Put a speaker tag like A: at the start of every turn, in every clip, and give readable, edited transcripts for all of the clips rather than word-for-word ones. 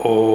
A: Om.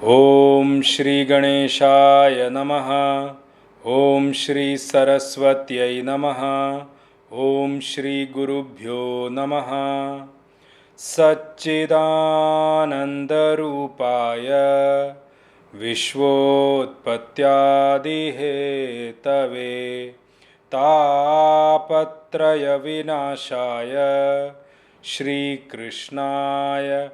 A: Om Shri Ganeshaya Namaha. Om Shri Saraswatyai Namaha. Om Shri Gurubhyo Namaha. Satchidanandarupaya Vishvotpatyadihetave Tapatraya Vinashaya Shri Krishnaya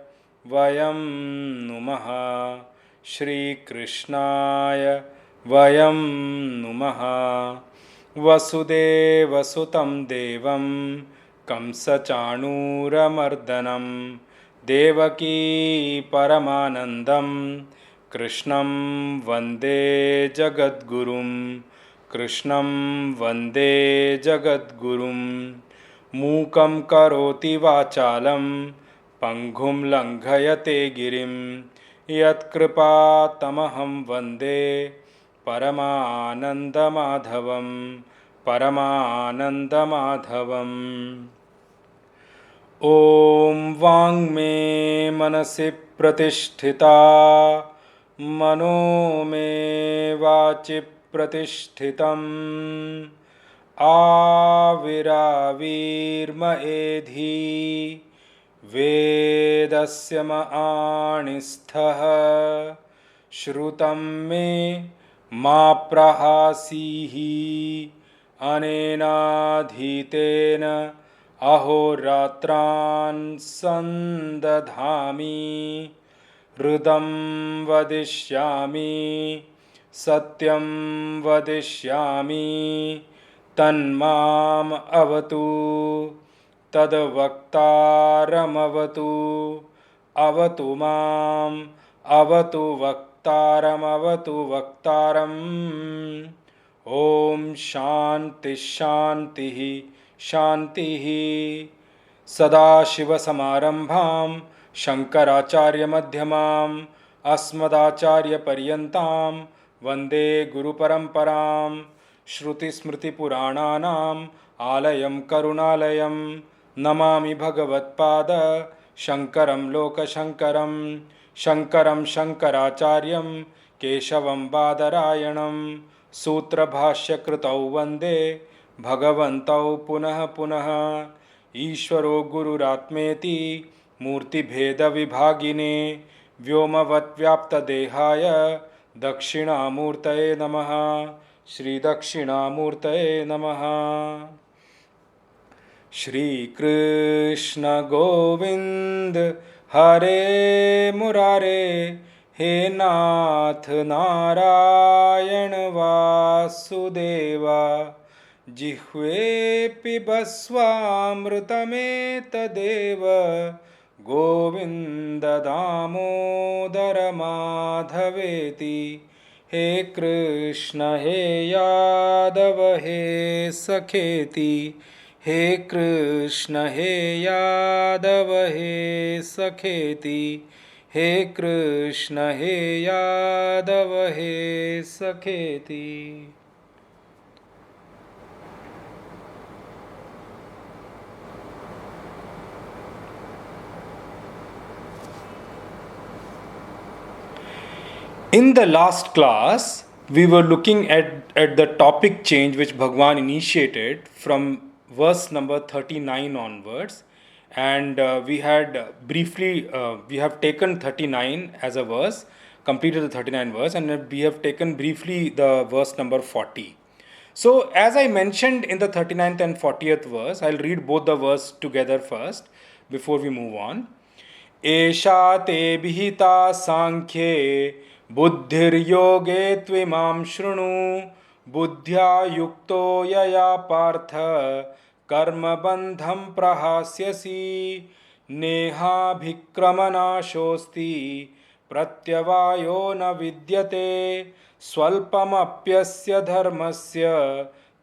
A: Vayam Numaha. Shri Krishnaya Vayam Numaha. Vasudeva Sutam Devam Kamsachanuramardanam Devaki Paramanandam Krishnam Vande Jagadgurum Krishnam Vande Jagadgurum Mukam Karoti Vachalam Panghum Langhayate Girim Yatkripa Tamaham Vande Paramanandamadhavam Paramanandamadhavam. Om Vang Me Manasi Pratisthita Mano Me Vachi Pratishthitam Aviravirma Edhi Vedasya Ma'anisthaha Shrutam Me Ma Prahasihi Anena Dhitena Ahoratran Sandadhami Rudam Vadishyami Satyam Vadishyami Tanmam Avatu Tadvaktaram Avatu Avatu Mam Avatu Vaktaram Avatu Vaktaram. Om Shanti Shanti Shanti. Sadashiva Samarambham Shankaracharya Madhyamam Asmadacharya Paryantam Vande Guru Paramparam. Shruti Smriti Purananam Alayam Karunalayam Namami Bhagavad Pada Shankaram Loka Shankaram Shankaram Shankaracharyam Keshavam Badarayanam Sutra Bhashya Kritau Vande Bhagavantau Punah Punah Ishvaro Gururatmeti Murti Bheda Vibhagine Vyomavad Vyapta Dehaya Dakshinamurtaye Namaha. Shri Dakshinamurtaye Namaha. Shri Krishna Govind Hare Murare He Nath Narayan Vasudeva Jihve Pibasvamrutameta Govinda Damodara Madhaveti. He Krishna He Yadava He Sakheti. He Krishna He Yadava He Sakheti. He Krishna He Yadava He Sakheti. In the last class, we were looking at the topic change which Bhagwan initiated from verse number 39 onwards. And we had briefly, we have taken 39 as a verse, completed the 39 verse, and we have taken briefly the verse number 40. So, as I mentioned in the 39th and 40th verse, I'll read both the verse together first before we move on. एषा ते विहिता सांख्ये बुद्धिर्योगे त्विमां शृणु बुद्ध्या युक्तो यया पार्थ कर्मबन्धं प्रहास्यसि नेहाभिक्रमनाशोऽस्ति प्रत्यवायो न विद्यते स्वल्पमप्यस्य धर्मस्य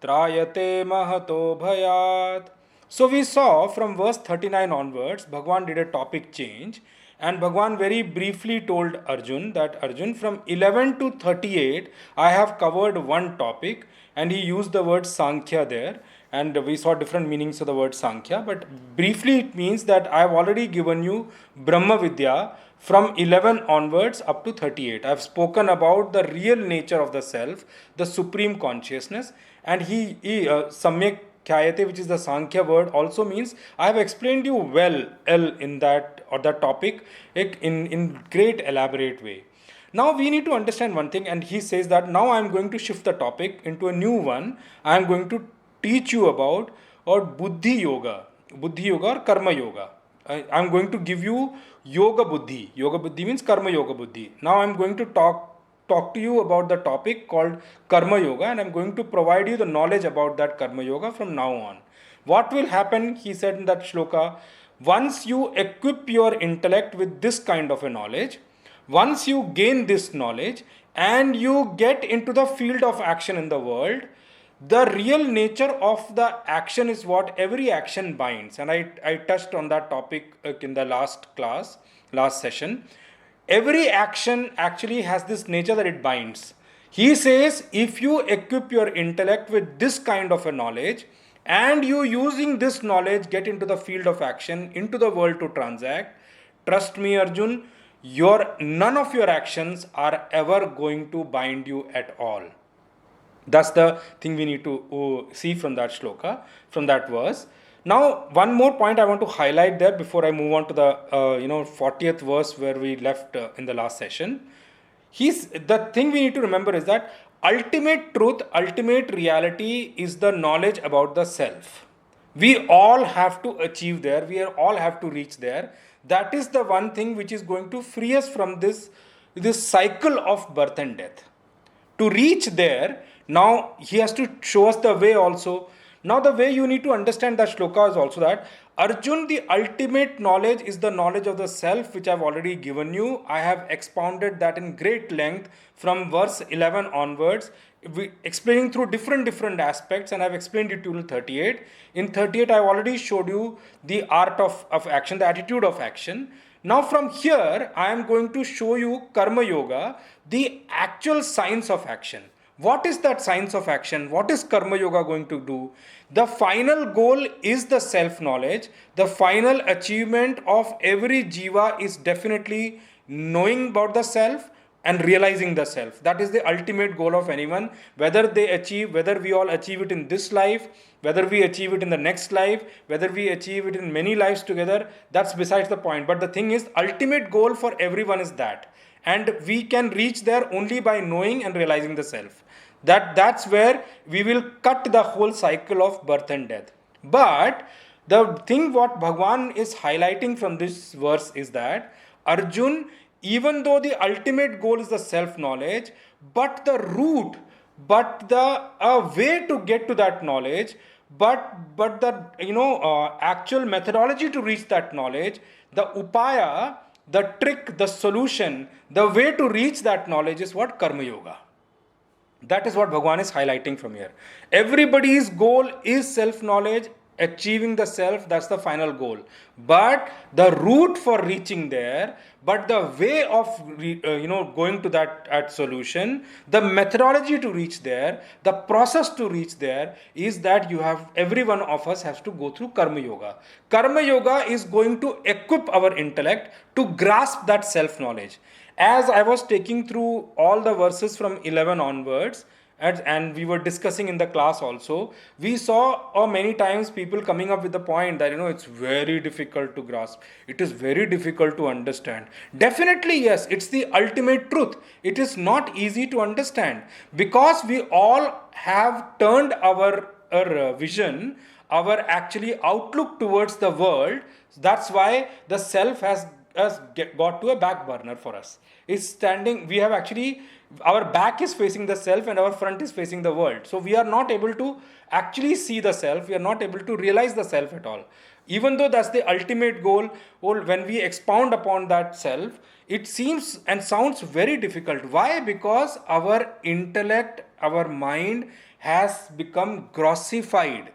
A: त्रायते महतो भयात्. So we saw from verse 39 onwards, Bhagwan did a topic change, and Bhagwan very briefly told Arjun that Arjun, from 11 to 38, I have covered one topic, and he used the word Sankhya there, and we saw different meanings of the word Sankhya, but briefly it means that I have already given you Brahma Vidya from 11 onwards up to 38. I have spoken about the real nature of the self, the supreme consciousness, and Samyak Khyayate, which is the Sankhya word, also means I have explained you well in that or that topic in great elaborate way. Now we need to understand one thing, and he says that now I am going to shift the topic into a new one. I am going to teach you about or Buddhi Yoga or Karma Yoga. I am going to give you Yoga Buddhi. Yoga Buddhi means Karma Yoga Buddhi. Now I am going to talk to you about the topic called Karma Yoga, and I'm going to provide you the knowledge about that Karma Yoga from now on. What will happen, he said in that shloka, once you equip your intellect with this kind of a knowledge, once you gain this knowledge and you get into the field of action in the world, the real nature of the action is what every action binds. And I touched on that topic in the last session. Every action actually has this nature that it binds. He says, if you equip your intellect with this kind of a knowledge, and you using this knowledge get into the field of action, into the world to transact, trust me Arjun, none of your actions are ever going to bind you at all. That's the thing we need to see from that shloka, from that verse. Now, one more point I want to highlight there before I move on to the 40th verse where we left in the last session. The thing we need to remember is that ultimate truth, ultimate reality is the knowledge about the self. We all have to achieve there. We all have to reach there. That is the one thing which is going to free us from this cycle of birth and death. To reach there, now he has to show us the way also. Now the way you need to understand that shloka is also that Arjun, the ultimate knowledge is the knowledge of the self, which I have already given you. I have expounded that in great length from verse 11 onwards, explaining through different aspects, and I have explained it till 38. In 38, I have already showed you the art of action, the attitude of action. Now from here, I am going to show you Karma Yoga, the actual science of action. What is that science of action? What is Karma Yoga going to do? The final goal is the self-knowledge. The final achievement of every jiva is definitely knowing about the self and realizing the self. That is the ultimate goal of anyone. Whether we all achieve it in this life, whether we achieve it in the next life, whether we achieve it in many lives together, that's besides the point. But the thing is, ultimate goal for everyone is that. And we can reach there only by knowing and realizing the self. That's where we will cut the whole cycle of birth and death. But the thing what Bhagwan is highlighting from this verse is that Arjun, even though the ultimate goal is the self-knowledge, but the route, but the way to get to that knowledge, but the actual methodology to reach that knowledge, the upaya, the trick, the solution, the way to reach that knowledge is what? Karma Yoga. That is what Bhagwan is highlighting from here. Everybody's goal is self-knowledge, achieving the self, that's the final goal. But the route for reaching there, but the way of going to that solution, the methodology to reach there, the process to reach there is that every one of us has to go through Karma Yoga. Karma Yoga is going to equip our intellect to grasp that self-knowledge. As I was taking through all the verses from 11 onwards, and we were discussing in the class also, we saw many times people coming up with the point that it's very difficult to grasp, it is very difficult to understand. Definitely yes, it's the ultimate truth. It is not easy to understand because we all have turned our vision, our actually outlook towards the world. That's why the self has got to a back burner for us. It's standing, we have actually, our back is facing the self and our front is facing the world. So we are not able to actually see the self, we are not able to realize the self at all. Even though that's the ultimate goal, well, when we expound upon that self, it seems and sounds very difficult. Why? Because our intellect, our mind has become grossified.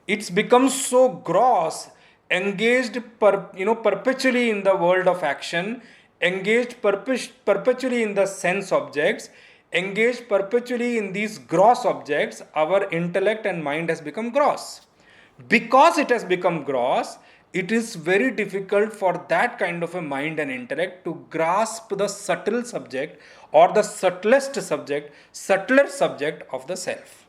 A: It's become so gross, engaged perpetually in the world of action, engaged perpetually in the sense objects, engaged perpetually in these gross objects. Our intellect and mind has become gross. Because it has become gross, it is very difficult for that kind of a mind and intellect to grasp the subtle subject or the subtlest subject, subtler subject of the self.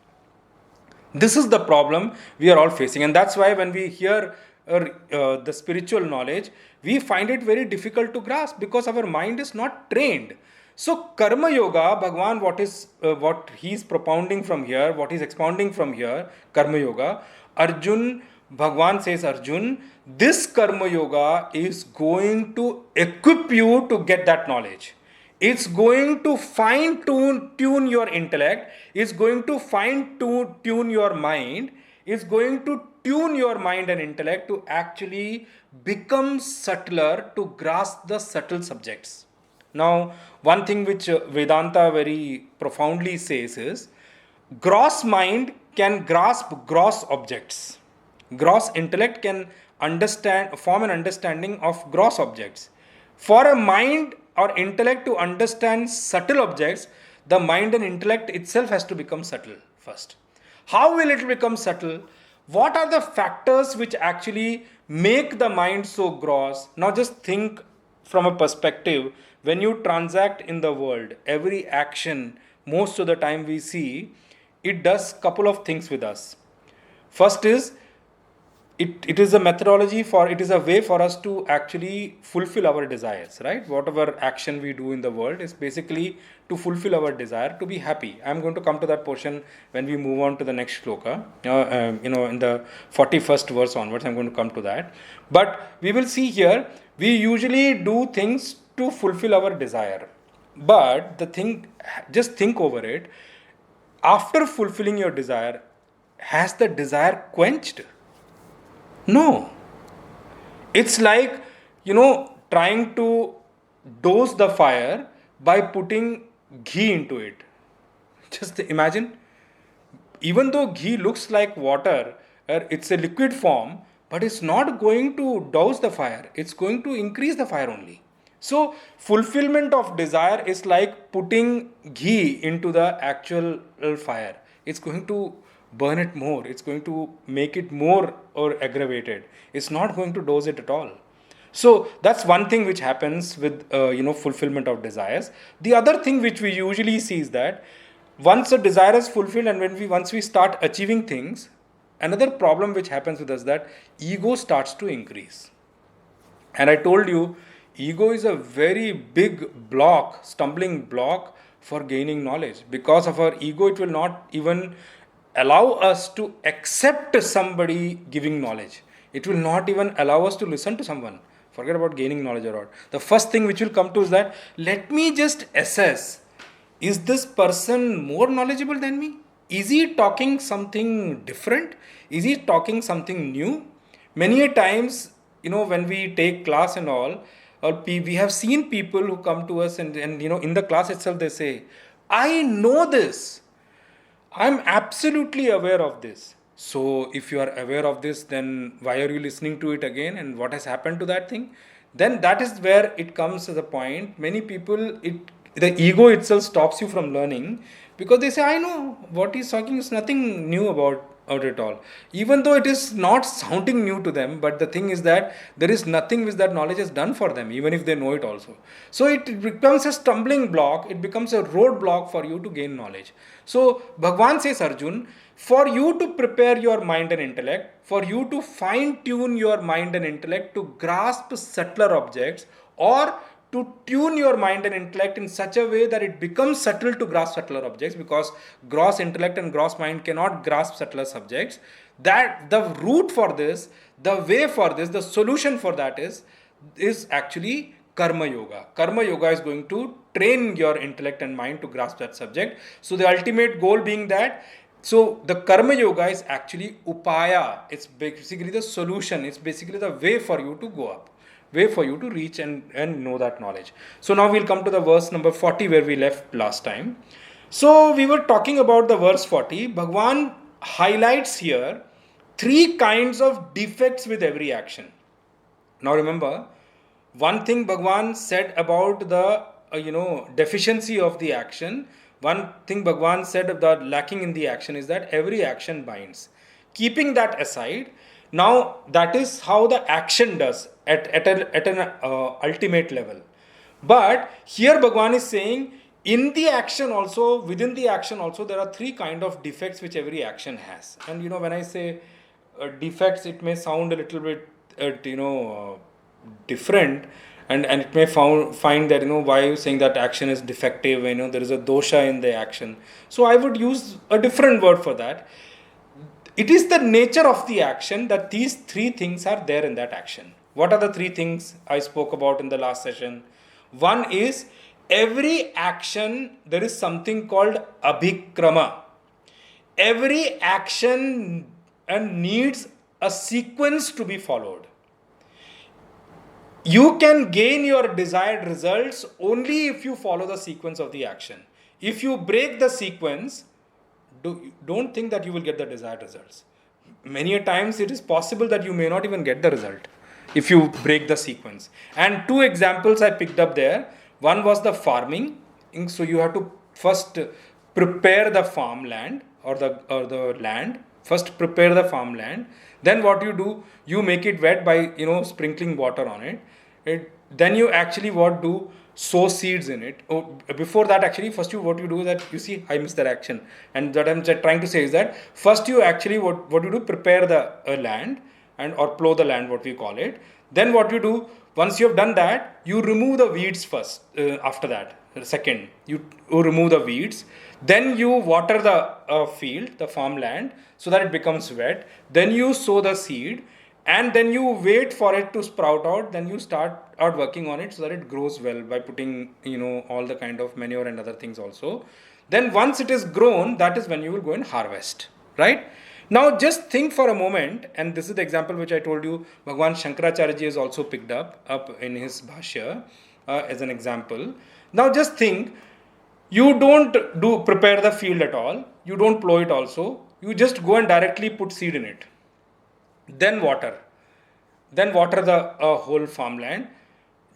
A: This is the problem we are all facing, and that's why when we hear the spiritual knowledge, we find it very difficult to grasp because our mind is not trained. So karma yoga, Bhagwan, what he's propounding from here, what he's expounding from here, karma yoga, Arjun, Bhagwan says, Arjun, this karma yoga is going to equip you to get that knowledge. It's going to fine tune your intellect. It's going to fine tune your mind. It's going to tune your mind and intellect to actually become subtler, to grasp the subtle subjects. Now, one thing which Vedanta very profoundly says is, gross mind can grasp gross objects. Gross intellect can form an understanding of gross objects. For a mind or intellect to understand subtle objects, the mind and intellect itself has to become subtle first. How will it become subtle? What are the factors which actually make the mind so gross? Now just think from a perspective, when you transact in the world, every action, most of the time we see, it does couple of things with us. First is, it is a methodology it is a way for us to actually fulfill our desires, right? Whatever action we do in the world is basically to fulfill our desire to be happy. I'm going to come to that portion when we move on to the next shloka. In the 41st verse onwards, I'm going to come to that. But we will see here, we usually do things to fulfill our desire. But the thing, just think over it. After fulfilling your desire, has the desire quenched? No. It's like, trying to dose the fire by putting ghee into it. Just imagine, even though ghee looks like water, it's a liquid form, but it's not going to douse the fire. It's going to increase the fire only. So, fulfillment of desire is like putting ghee into the actual fire. It's going to burn it more. It's going to make it more or aggravated. It's not going to dose it at all. So that's one thing which happens with fulfillment of desires. The other thing which we usually see is that once a desire is fulfilled and once we start achieving things, another problem which happens with us, that ego starts to increase. And I told you, ego is a very big stumbling block for gaining knowledge. Because of our ego, it will not even allow us to accept somebody giving knowledge. It will not even allow us to listen to someone. Forget about gaining knowledge or not. The first thing which will come to is that, let me just assess, is this person more knowledgeable than me? Is he talking something different? Is he talking something new? Many a times, when we take class and all, we have seen people who come to us and in the class itself they say, I know this. I'm absolutely aware of this. So if you are aware of this, then why are you listening to it again? And what has happened to that thing? Then that is where it comes as a point. Many people, the ego itself stops you from learning, because they say, I know what he's talking is nothing new about it all. Even though it is not sounding new to them, but the thing is that there is nothing which that knowledge has done for them, even if they know it also. So it becomes a stumbling block, it becomes a roadblock for you to gain knowledge. So Bhagwan says, Arjun, for you to prepare your mind and intellect, for you to fine tune your mind and intellect to grasp subtler objects, or to tune your mind and intellect in such a way that it becomes subtle to grasp subtler objects, because gross intellect and gross mind cannot grasp subtler subjects, that the route for this, the way for this, the solution for that is is actually Karma Yoga. Karma Yoga is going to train your intellect and mind to grasp that subject. So the ultimate goal being that, so the Karma Yoga is actually Upaya. It's basically the solution. It's basically the way for you to go up, way for you to reach and know that knowledge. So now we'll come to the verse number 40 where we left last time. So we were talking about the verse 40. Bhagwan highlights here three kinds of defects with every action. Now remember, one thing Bhagwan said about the deficiency of the action, one thing Bhagwan said of the lacking in the action is that every action binds. Keeping that aside, now that is how the action does at an ultimate level. But here Bhagwan is saying, in the action also, within the action also, there are three kind of defects which every action has. And when I say defects, it may sound a little bit different, and it may find that why are you saying that action is defective, there is a dosha in the action. So I would use a different word for that. It is the nature of the action that these three things are there in that action. What are the three things I spoke about in the last session? One is, every action, there is something called abhikrama. Every action needs a sequence to be followed. You can gain your desired results only if you follow the sequence of the action. If you break the sequence, don't think that you will get the desired results. Many a times it is possible that you may not even get the result if you break the sequence. And two examples I picked up there. One was the farming. So you have to first prepare the farmland or the land. First prepare the farmland. Then what you do, you make it wet by sprinkling water on it. Then you actually sow seeds in it. Before that, actually, first what you do is that, you see, I missed that action. And what I'm trying to say is that first you actually what you do, prepare the land or plow the land, what we call it. Then what you do, once you have done that, you remove the weeds first. After that, second, you remove the weeds. Then you water the field, the farmland, so that it becomes wet. Then you sow the seed. And then you wait for it to sprout out. Then you start out working on it so that it grows well by putting, all the kind of manure and other things also. Then once it is grown, that is when you will go and harvest, right? Now just think for a moment, and this is the example which I told you, Bhagwan Shankaracharya ji has also picked up in his Bhashya as an example. Now just think, you don't prepare the field at all. You don't plow it also. You just go and directly put seed in it. Then water the whole farmland.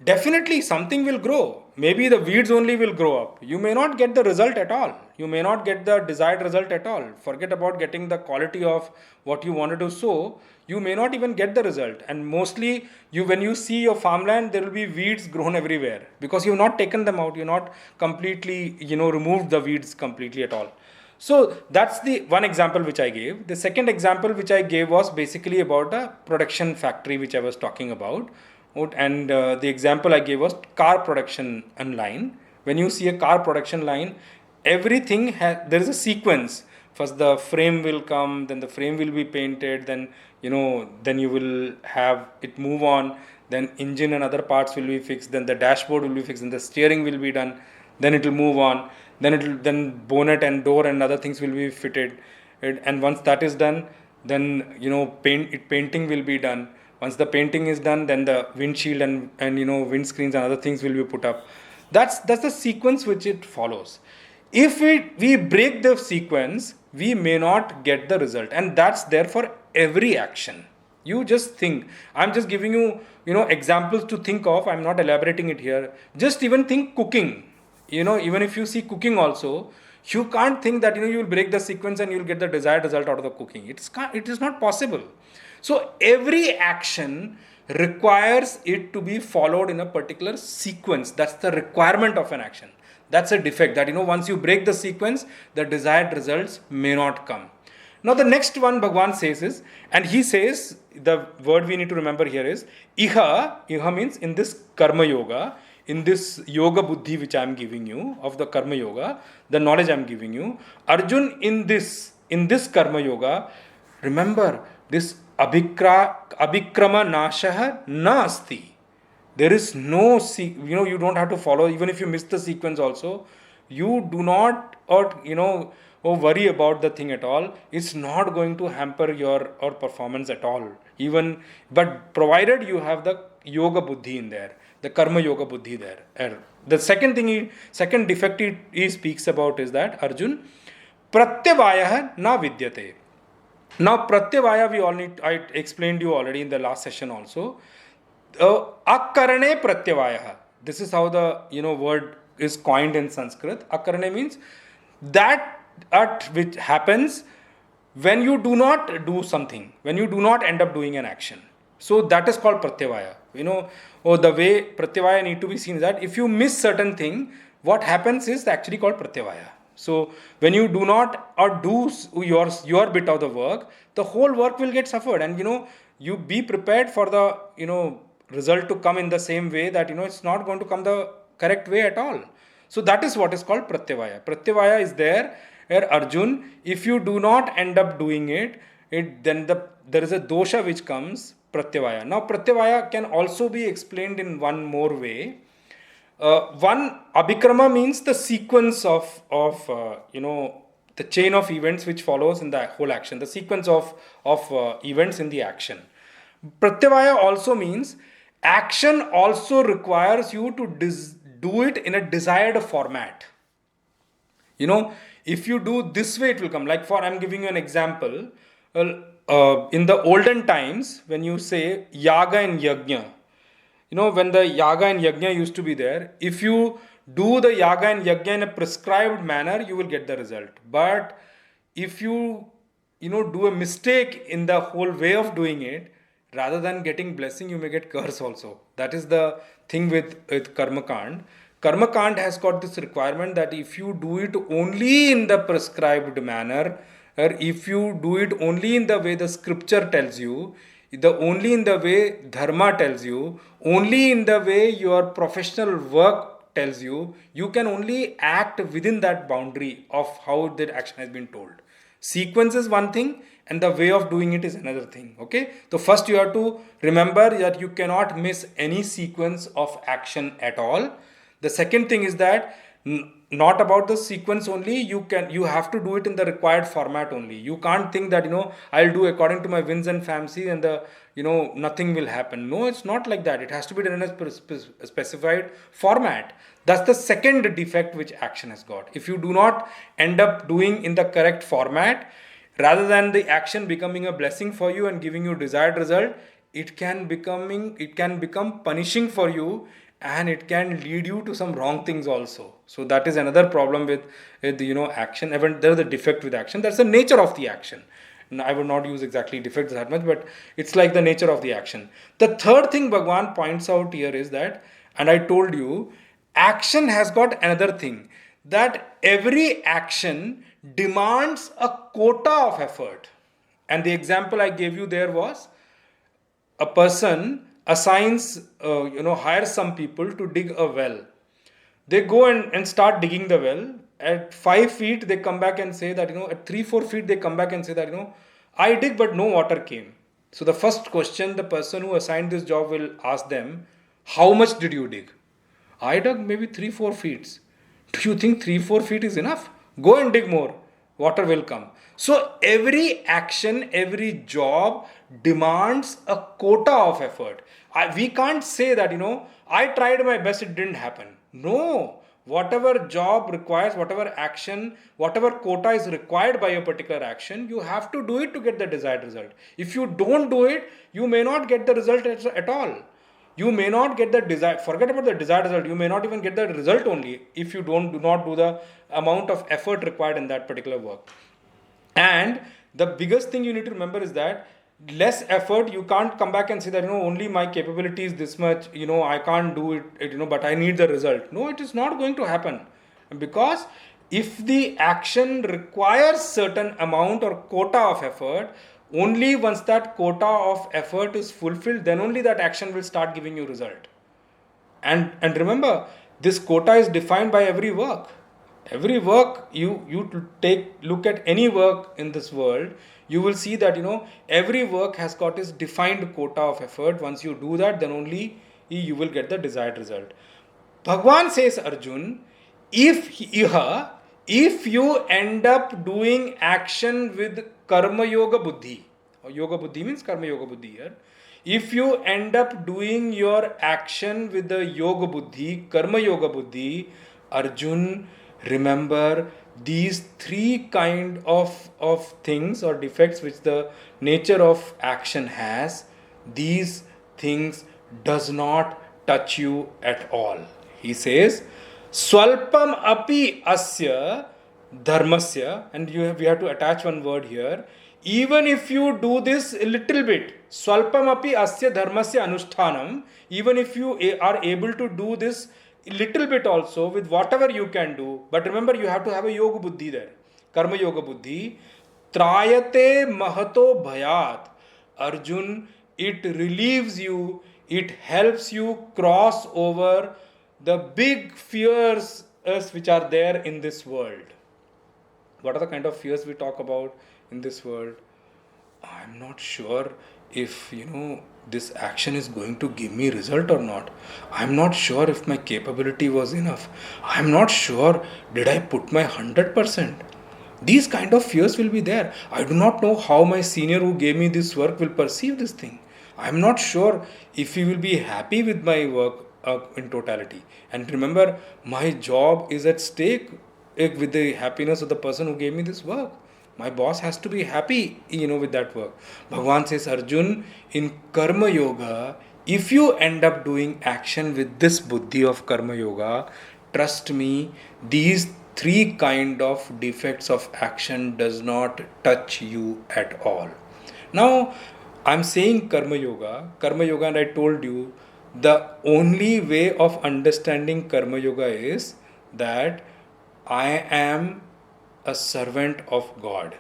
A: Definitely something will grow. Maybe the weeds only will grow up. You may not get the result at all. You may not get the desired result at all. Forget about getting the quality of what you wanted to sow. You may not even get the result. And mostly, when you see your farmland, there will be weeds grown everywhere because you have not taken them out. You have not completely, removed the weeds completely at all. So that's the one example which I gave. The second example which I gave was basically about a production factory which I was talking about. And the example I gave was car production line. When you see a car production line, everything there is a sequence. First the frame will come, then the frame will be painted, then you will have it move on, then engine and other parts will be fixed, then the dashboard will be fixed, then the steering will be done, then it will move on. Then bonnet and door and other things will be fitted, and once that is done, then painting will be done. Once the painting is done, then the windshield and windscreens and other things will be put up. That's the sequence which it follows. If we break the sequence, we may not get the result, and that's there for every action. You just think. I'm just giving you examples to think of. I'm not elaborating it here. Just even think cooking. Even if you see cooking also, you can't think that you will break the sequence and you will get the desired result out of the cooking. It is not possible. So every action requires it to be followed in a particular sequence. That's the requirement of an action. That's a defect that once you break the sequence, the desired results may not come. Now the next one Bhagwan says is, and he says, the word we need to remember here is iha means in this karma yoga, in this yoga buddhi which I am giving you of the karma yoga, the knowledge I am giving you, Arjun, in this karma yoga, remember this abhikrama nashah na asti. There is no, you don't have to follow, even if you miss the sequence also, you do not, or worry about the thing at all. It's not going to hamper your or performance at all. Even, but provided you have the yoga buddhi in there, the karma yoga buddhi there. The second thing, second defect he speaks about is that, Arjun, pratyavaya na vidyate. Now, pratyavaya, I explained you already in the last session also. Akarane pratyavaya. This is how the word is coined in Sanskrit. Akarane means that at which happens when you do not do something, when you do not end up doing an action. So that is called pratyavaya. Or the way pratyavaya need to be seen is that if you miss certain thing, what happens is actually called pratyavaya. So when you do not or do your bit of the work, the whole work will get suffered, and you be prepared for the result to come in the same way that it's not going to come the correct way at all. So that is what is called pratyavaya. Pratyavaya is there, Arjun. If you do not end up doing it, then there is a dosha which comes, pratyavaya. Now pratyavaya can also be explained in one more way. One, abhikrama means the sequence of the chain of events which follows in the whole action, the sequence of events in the action. Pratyavaya also means action also requires you to do it in a desired format. If you do this way, it will come. Like I'm giving you an example. In the olden times, when you say yaga and yajna, when the yaga and yajna used to be there, if you do the yaga and yajna in a prescribed manner, you will get the result. But if you do a mistake in the whole way of doing it, rather than getting blessing, you may get curse also. That is the thing with karma kand. Karma kand has got this requirement that if you do it only in the prescribed manner, or if you do it only in the way the scripture tells you, only in the way dharma tells you, only in the way your professional work tells you, you can only act within that boundary of how that action has been told. Sequence is one thing, and the way of doing it is another thing. Okay, so first you have to remember that you cannot miss any sequence of action at all. The second thing is that not about the sequence only, you have to do it in the required format only. You can't think that I'll do according to my whims and fancies and the nothing will happen. No, it's not like that. It has to be done in a specified format. That's the second defect which action has got. If you do not end up doing in the correct format, rather than the action becoming a blessing for you and giving you desired result, it can become punishing for you, and it can lead you to some wrong things also. So that is another problem with action. There is a defect with action. That's the nature of the action. Now, I would not use exactly defects that much, but it's like the nature of the action. The third thing Bhagwan points out here is that, and I told you, action has got another thing, that every action demands a quota of effort. And the example I gave you there was, a person assigns, hires some people to dig a well. They go and start digging the well. At 5 feet, they come back and say that, at 3-4 feet, they come back and say that, I dig, but no water came. So the first question the person who assigned this job will ask them, how much did you dig? I dug maybe 3-4 feet. Do you think 3-4 feet is enough? Go and dig more. Water will come. So every action, every job demands a quota of effort. We can't say that, I tried my best, it didn't happen. No. Whatever job requires, whatever action, whatever quota is required by a particular action, you have to do it to get the desired result. If you don't do it, you may not get the result at all. You may not get the desired, forget about the desired result, you may not even get the result only if you do not do the amount of effort required in that particular work. And the biggest thing you need to remember is that less effort, you can't come back and say that, only my capability is this much, I can't do it, but I need the result. No, it is not going to happen. Because if the action requires certain amount or quota of effort, only once that quota of effort is fulfilled, then only that action will start giving you result. And remember, this quota is defined by every work. Every work, you look at any work in this world, you will see that every work has got its defined quota of effort. Once you do that, then only you will get the desired result. Bhagwan says, Arjun, if you end up doing action with karma yoga buddhi, or yoga buddhi means karma yoga buddhi here, if you end up doing your action with the yoga buddhi, karma yoga buddhi, Arjun, remember these three kind of things or defects which the nature of action has, these things does not touch you at all. He says, Swalpam api asya dharmasya, and we have to attach one word here. Even if you do this a little bit, Swalpam api asya dharmasya anushtanam, even if you are able to do this little bit also with whatever you can do, but remember you have to have a yoga buddhi there, karma yoga buddhi, trayate mahato bhayat, Arjun, it relieves you, it helps you cross over the big fears which are there in this world. What are the kind of fears we talk about in this world? I'm not sure if this action is going to give me result or not. I'm not sure if my capability was enough. I'm not sure did I put my 100%. These kind of fears will be there. I do not know how my senior who gave me this work will perceive this thing. I'm not sure if he will be happy with my work in totality. And remember, my job is at stake with the happiness of the person who gave me this work. My boss has to be happy, with that work. Bhagavan says, Arjun, in Karma Yoga, if you end up doing action with this buddhi of Karma Yoga, trust me, these three kind of defects of action does not touch you at all. Now, I'm saying Karma Yoga, and I told you, the only way of understanding Karma Yoga is that I am a servant of God.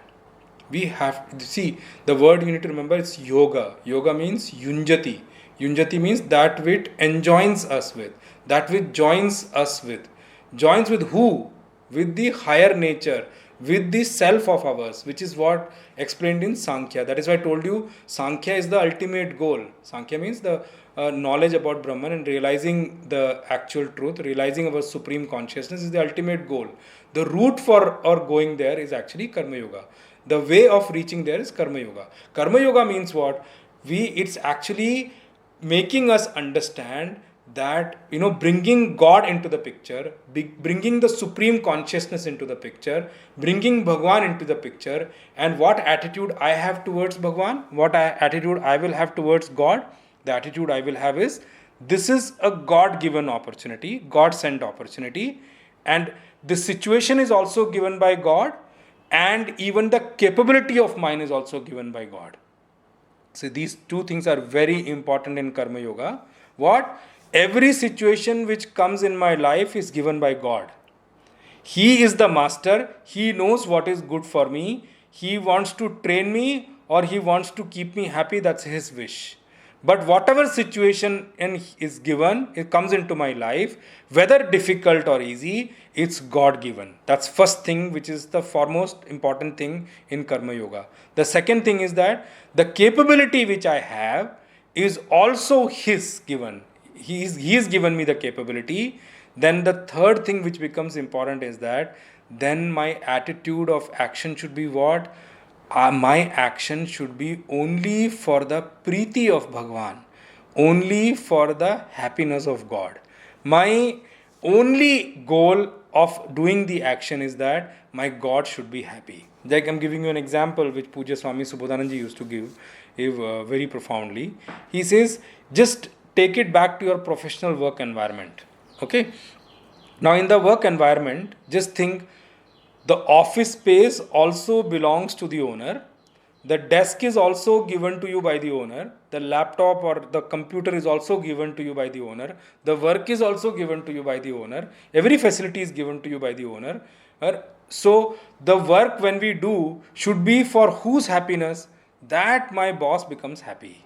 A: We have to see the word you need to remember, it's yoga. Yoga means yunjati. Yunjati means that which enjoins us with, that which joins us with. Joins with who? With the higher nature, with the self of ours, which is what explained in Sankhya. That is why I told you Sankhya is the ultimate goal. Sankhya means the knowledge about Brahman and realizing the actual truth, realizing our supreme consciousness is the ultimate goal. The route for or going there is actually Karma Yoga. The way of reaching there is Karma Yoga. Karma Yoga means what? It's actually making us understand that, bringing God into the picture, bringing the supreme consciousness into the picture, bringing Bhagwan into the picture, and what attitude I have towards Bhagwan, what attitude I will have towards God. The attitude I will have is, this is a God-given opportunity, God-sent opportunity, and the situation is also given by God, and even the capability of mine is also given by God. So these two things are very important in Karma Yoga. What? Every situation which comes in my life is given by God. He is the master. He knows what is good for me. He wants to train me, or he wants to keep me happy. That's his wish. But whatever situation is given, it comes into my life, whether difficult or easy, it's God-given. That's first thing, which is the foremost important thing in Karma Yoga. The second thing is that the capability which I have is also His given. He is given me the capability. Then the third thing which becomes important is that then my attitude of action should be what? My action should be only for the preeti of Bhagwan, only for the happiness of God. My only goal of doing the action is that my God should be happy. Like I'm giving you an example which Pujya Swami Subodhananji used to give very profoundly. He says, just take it back to your professional work environment. Okay? Now in the work environment, just think, the office space also belongs to the owner. The desk is also given to you by the owner. The laptop or the computer is also given to you by the owner. The work is also given to you by the owner. Every facility is given to you by the owner. So the work when we do should be for whose happiness? That my boss becomes happy.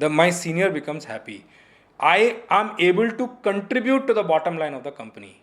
A: My senior becomes happy. I am able to contribute to the bottom line of the company.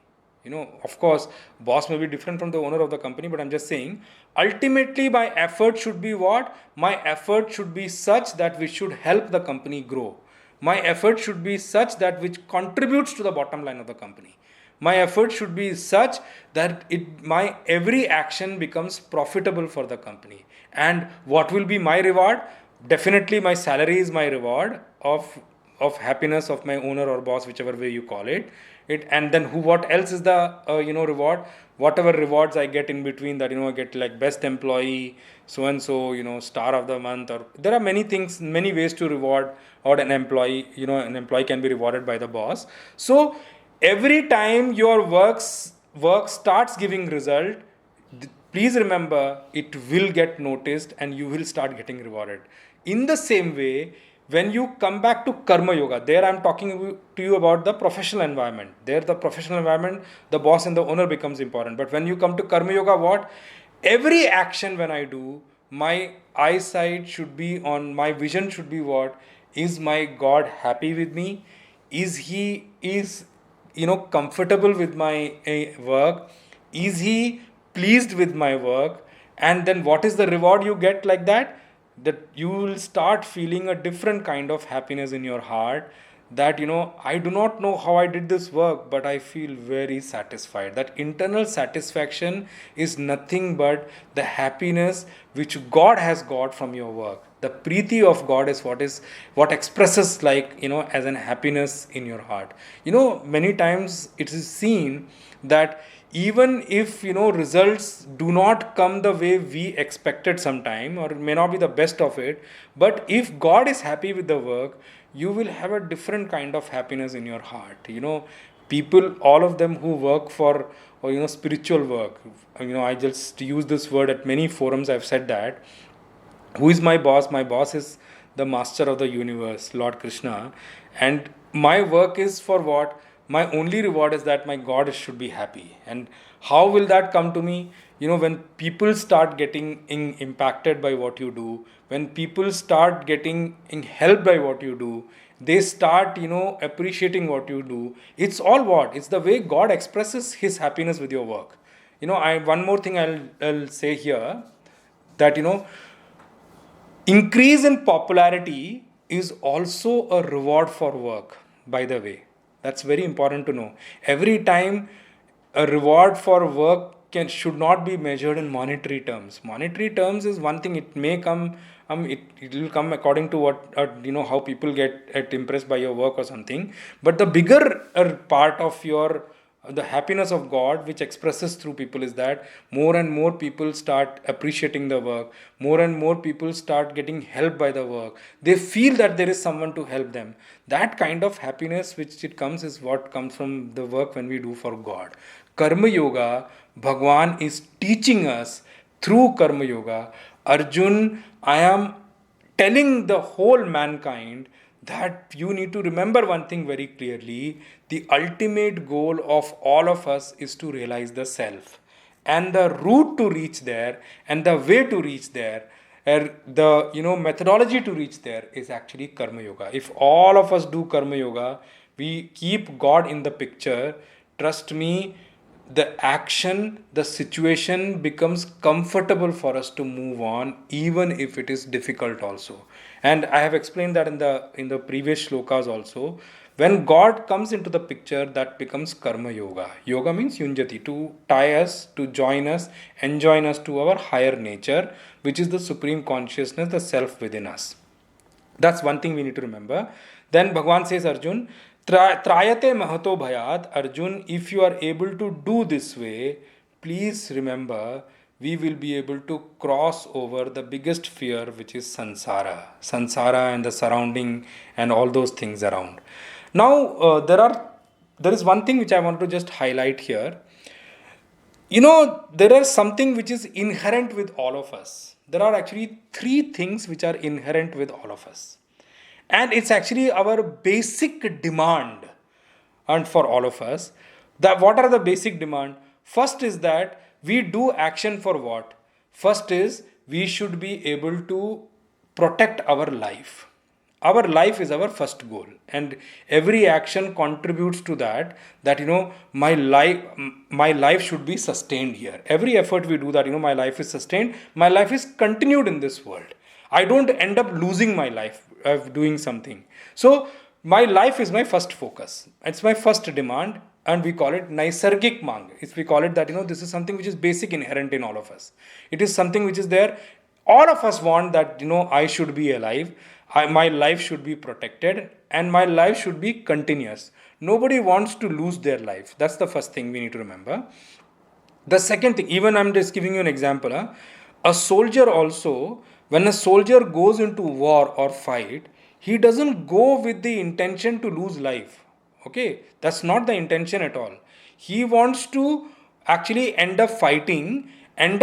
A: Of course, boss may be different from the owner of the company, but I'm just saying, ultimately my effort should be what? My effort should be such that we should help the company grow. My effort should be such that which contributes to the bottom line of the company. My effort should be such that my every action becomes profitable for the company. And what will be my reward? Definitely my salary is my reward of happiness of my owner or boss, whichever way you call it. And then what else is the reward? Whatever rewards I get in between that, I get like best employee, so and so, star of the month, or there are many things, many ways to reward or an employee. An employee can be rewarded by the boss. So every time your work starts giving result, please remember it will get noticed and you will start getting rewarded. In the same way, when you come back to karma yoga, there I'm talking to you about the professional environment. There, the professional environment, the boss and the owner becomes important. But when you come to karma yoga, what? Every action when I do, my eyesight should be on, my vision should be what? Is my God happy with me? Is he comfortable with my work? Is he pleased with my work? And then what is the reward you get like that? That you will start feeling a different kind of happiness in your heart, that I do not know how I did this work, but I feel very satisfied. That internal satisfaction is nothing but the happiness which God has got from your work. The preeti of God is what expresses as an happiness in your heart. Many times it is seen that even if results do not come the way we expected sometime, or may not be the best of it, but if God is happy with the work, you will have a different kind of happiness in your heart. People, all of them who work for or spiritual work, I just use this word at many forums. I've said that, who is my boss? My boss is the master of the universe, Lord Krishna, and my work is for what? My only reward is that my God should be happy. And how will that come to me? When people start getting impacted by what you do, when people start getting helped by what you do, they start, appreciating what you do. It's all what? It's the way God expresses his happiness with your work. One more thing I'll say here, that, increase in popularity is also a reward for work, by the way. That's very important to know. Every time a reward for work should not be measured in monetary terms. Monetary terms is one thing. It may come, it will come according to what, how people get impressed by your work or something. But the bigger part of the happiness of God, which expresses through people, is that more and more people start appreciating the work. More and more people start getting helped by the work. They feel that there is someone to help them. That kind of happiness which it comes is what comes from the work when we do for God. Karma Yoga, Bhagwan is teaching us through Karma Yoga. Arjun, I am telling the whole mankind that you need to remember one thing very clearly. The ultimate goal of all of us is to realize the self. And the route to reach there and the way to reach there, the methodology to reach there is actually Karma Yoga. If all of us do Karma Yoga, we keep God in the picture, trust me, the action, the situation becomes comfortable for us to move on, even if it is difficult also. And I have explained that in the previous shlokas also. When God comes into the picture, that becomes Karma Yoga. Yoga means yunjati, to tie us, to join us, enjoin us to our higher nature, which is the supreme consciousness, the self within us. That's one thing we need to remember. Then Bhagwan says, Arjun, Trayate Mahato Bhayat. Arjun, if you are able to do this way, please remember, we will be able to cross over the biggest fear, which is Sansara and the surrounding and all those things around. Now, there is one thing which I want to just highlight here. There is something which is inherent with all of us. There are actually 3 things which are inherent with all of us. And it's actually our basic demand, and for all of us. What are the basic demand? First is that we do action for what? First is we should be able to protect our life. Our life is our first goal, and every action contributes to that. My life should be sustained here. Every effort we do that, my life is sustained. My life is continued in this world. I don't end up losing my life of doing something. So My life is my first focus. It's my first demand, and we call it Naisargik Mang. If we call it that, this is something which is basic, inherent in all of us. It is something which is there. All of us want that, I should be alive. My life should be protected, and my life should be continuous. Nobody wants to lose their life. That's the first thing we need to remember. The second thing, even I'm just giving you an example. A soldier also, when a soldier goes into war or fight, he doesn't go with the intention to lose life. Okay, that's not the intention at all. He wants to actually end up fighting and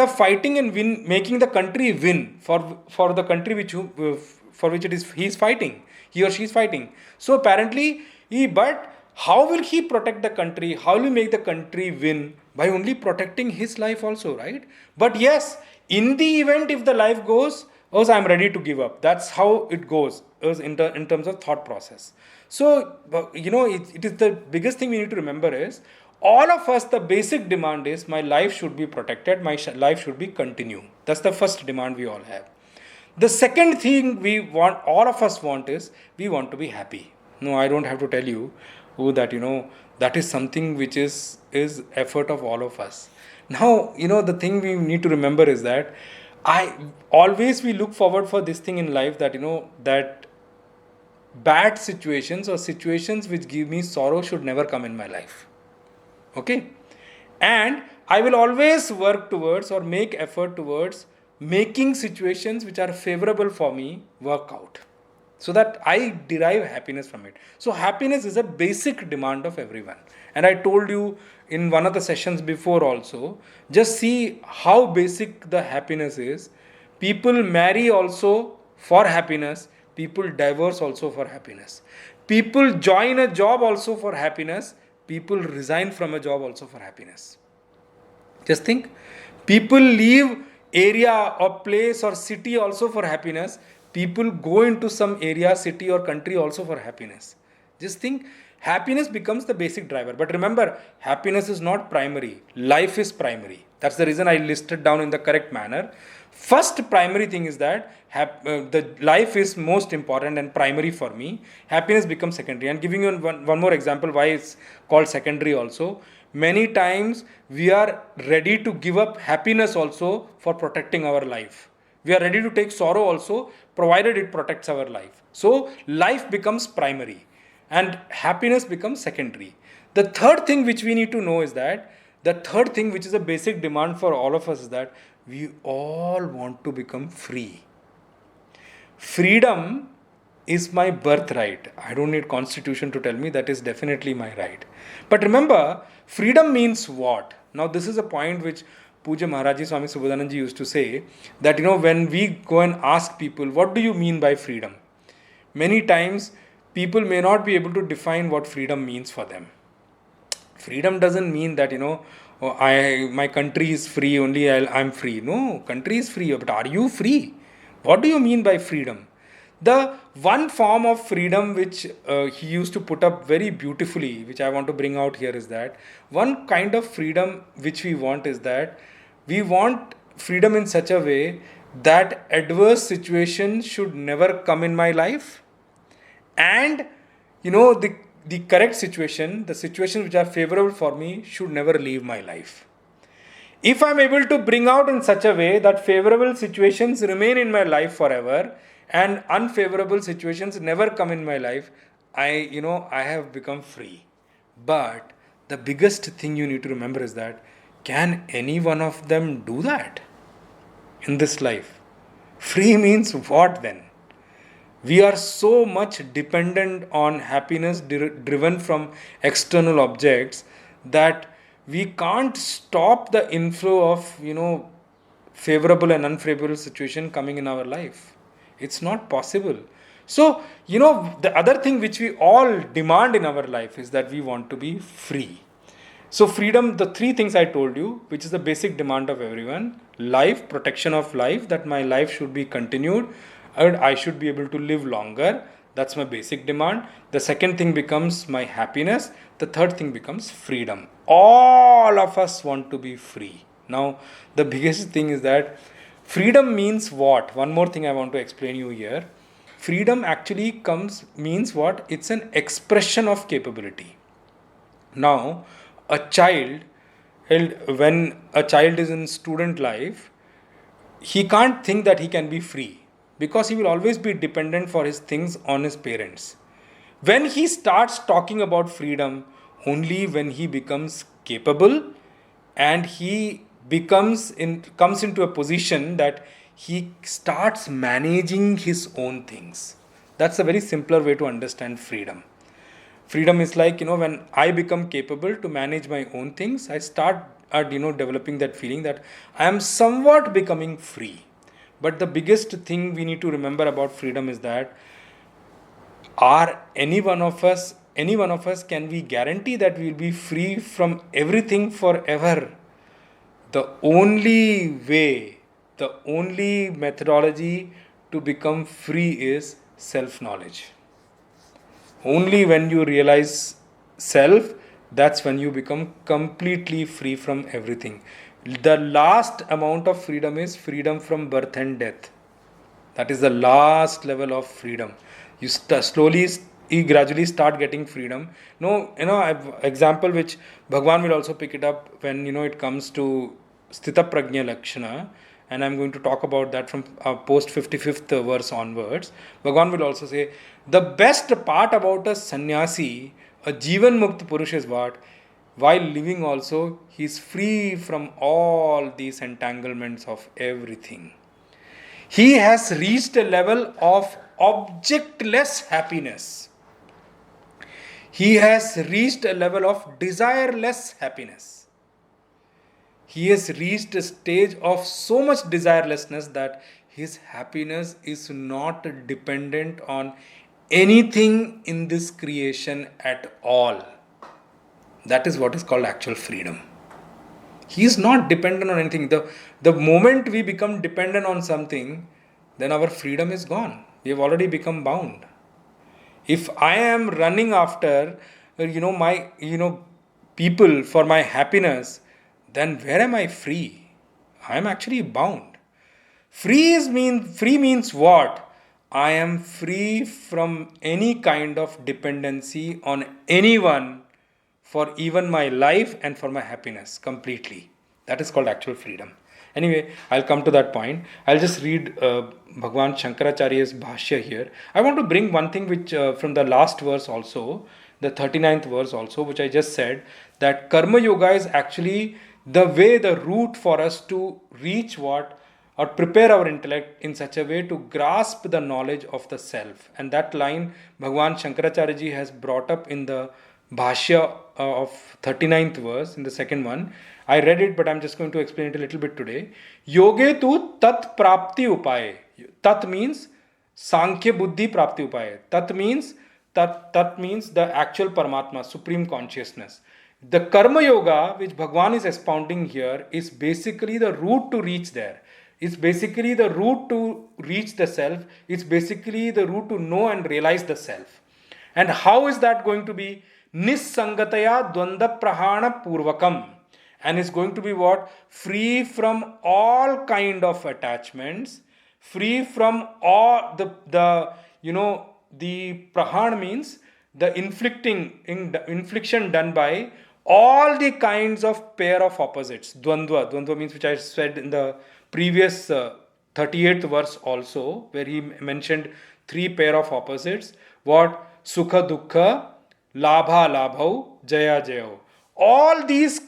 A: win, making the country win for the country for which it is he is fighting, he or she is fighting. So apparently, but how will he protect the country? How will he make the country win? By only protecting his life also, right? But yes, in the event if the life goes, oh, I'm ready to give up. That's how it goes in terms of thought process. So, it is the biggest thing we need to remember is, all of us, the basic demand is my life should be protected, my life should be continued. That's the first demand we all have. The second thing all of us want is, we want to be happy. No, I don't have to tell you that, that is something which is effort of all of us. Now, the thing we need to remember is that we look forward for this thing in life, that, that bad situations or situations which give me sorrow should never come in my life. Okay? And I will always work towards or make effort towards making situations which are favorable for me work out, so that I derive happiness from it. So happiness is a basic demand of everyone. And I told you in one of the sessions before also, just see how basic the happiness is. People marry also for happiness. People divorce also for happiness. People join a job also for happiness. People resign from a job also for happiness. Just think. People leave area or place or city also for happiness. People go into some area, city or country also for happiness. Just think, happiness becomes the basic driver. But remember, happiness is not primary. Life is primary. That's the reason I listed down in the correct manner. First primary thing is that the life is most important and primary for me. Happiness becomes secondary. And giving you one more example why it's called secondary also. Many times we are ready to give up happiness also for protecting our life. We are ready to take sorrow also, provided it protects our life. So life becomes primary and happiness becomes secondary. The third thing which we need to know is that, the third thing which is a basic demand for all of us is that we all want to become free. Freedom is my birthright. I don't need constitution to tell me, that is definitely my right. But remember, freedom means what? Now this is a point which Puja Maharaji Swami Subodhananji used to say, that when we go and ask people, what do you mean by freedom? Many times people may not be able to define what freedom means for them. Freedom doesn't mean that, my country is free, only I'm free. No, country is free, but are you free? What do you mean by freedom? The one form of freedom which he used to put up very beautifully, which I want to bring out here, is that one kind of freedom which we want is that we want freedom in such a way that adverse situations should never come in my life, and the correct situation, the situations which are favorable for me, should never leave my life. If I'm able to bring out in such a way that favorable situations remain in my life forever and unfavorable situations never come in my life, I have become free. But the biggest thing you need to remember is that, can any one of them do that in this life? Free means what then? We are so much dependent on happiness driven from external objects that we can't stop the inflow of, favorable and unfavorable situation coming in our life. It's not possible. So, the other thing which we all demand in our life is that we want to be free. So freedom, the three things I told you, which is the basic demand of everyone: life, protection of life, that my life should be continued, and I should be able to live longer. That's my basic demand. The second thing becomes my happiness. The third thing becomes freedom. All of us want to be free. Now, the biggest thing is that freedom means what? One more thing I want to explain you here. freedom actually means what? It's an expression of capability. Now, a child, when a child is in student life, he can't think that he can be free because he will always be dependent for his things on his parents. When he starts talking about freedom, only when he becomes capable and he comes into a position that he starts managing his own things. That's a very simpler way to understand freedom. Freedom is like, when I become capable to manage my own things, I start at, developing that feeling that I am somewhat becoming free. But the biggest thing we need to remember about freedom is that, are any one of us can we guarantee that we will be free from everything forever? The only way, the only methodology to become free is self knowledge. Only when you realize self, that's when you become completely free from everything. The last amount of freedom is freedom from birth and death. That is the last level of freedom. You gradually start getting freedom. No, I've example which Bhagwan will also pick it up when it comes to Sthita Prajna Lakshana, and I'm going to talk about that from post 55th verse onwards. Bhagwan will also say the best part about a sannyasi, a Jivan Mukta Purush is what? While living also, he is free from all these entanglements of everything. He has reached a level of objectless happiness. He has reached a level of desireless happiness. He has reached a stage of so much desirelessness that his happiness is not dependent on anything in this creation at all. That is what is called actual freedom. He is not dependent on anything. The moment we become dependent on something, then our freedom is gone. We have already become bound. If I am running after, my, people for my happiness, then where am I free? I am actually bound. Free means what? I am free from any kind of dependency on anyone for even my life and for my happiness completely. That is called actual freedom. Anyway, I'll come to that point. I'll just read Bhagwan Shankaracharya's Bhashya here. I want to bring one thing which from the last verse also, the 39th verse also, which I just said, that Karma Yoga is actually the route for us to reach what? Or prepare our intellect in such a way to grasp the knowledge of the self. And that line Bhagwan Shankaracharya ji has brought up in the Bhashya of 39th verse, in the second one. I read it, but I'm just going to explain it a little bit today. Yoge tu tat prapti upaye. Tat means Sankhya Buddhi prapti upaye. Tat means the actual Paramatma, supreme consciousness. The Karma Yoga, which Bhagwan is expounding here, is basically the route to reach there. It's basically the route to reach the self. It's basically the route to know and realize the self. And how is that going to be? Nissangataya dvanda prahana purvakam. And it's going to be what? Free from all kind of attachments. Free from all the prahan means the infliction done by all the kinds of pair of opposites. Dvandva means, which I said in the previous 38th verse also, where he mentioned three pair of opposites. What? Sukha dukkha, labha labhau, jaya jayau. All these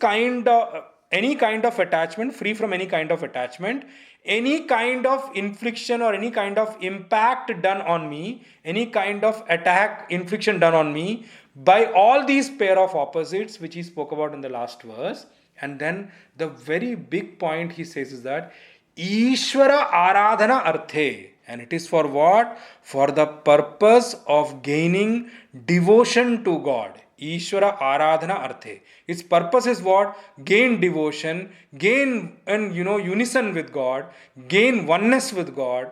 A: any kind of attachment, free from any kind of attachment, any kind of infliction or any kind of impact done on me, any kind of infliction done on me by all these pair of opposites which he spoke about in the last verse. And then the very big point he says is that Ishvara Aradhana Arthe. And it is for what? For the purpose of gaining devotion to God. Ishvara Aradhana Arthe. Its purpose is what? Gain devotion, gain and unison with God, gain oneness with God,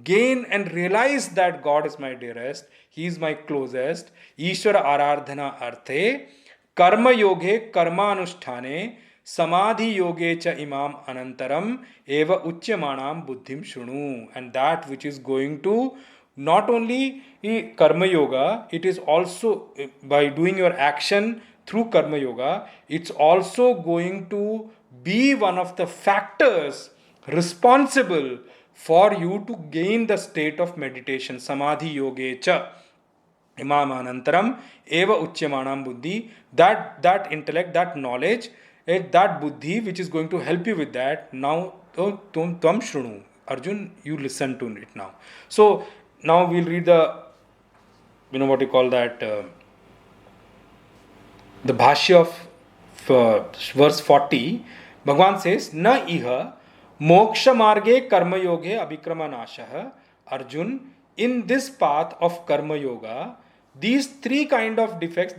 A: gain and realize that God is my dearest, He is my closest. Ishvara Aradhana Arthe, Karma Yoge Karma Anusthane, Samadhi yoge cha imam anantaram eva uchyamanam buddhim shunu. And that which is going to Not only karma yoga, it is also by doing your action through karma yoga, it's also going to be one of the factors responsible for you to gain the state of meditation. Samadhi yoge cha imamanantaram eva uchyamanam buddhi. That intellect, that knowledge, that buddhi which is going to help you with that. Now tvam shrunu. Arjun, you listen to it now. So now we'll read the, what you call that, the bhashya of verse 40. Bhagavan says, na iha moksha marge karma yoge abhikrama nashah. Arjun, in this path of karma yoga, these three kind of defects,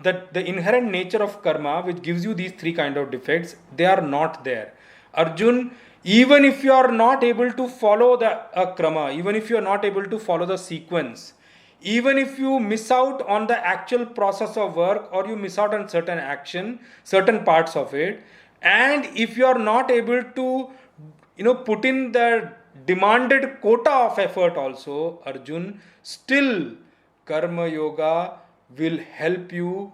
A: the inherent nature of karma which gives you these three kind of defects, they are not there. Arjun, even if you are not able to follow the krama, even if you are not able to follow the sequence, even if you miss out on the actual process of work, or you miss out on certain action, certain parts of it, and if you are not able to put in the demanded quota of effort also, Arjun, still karma yoga will help you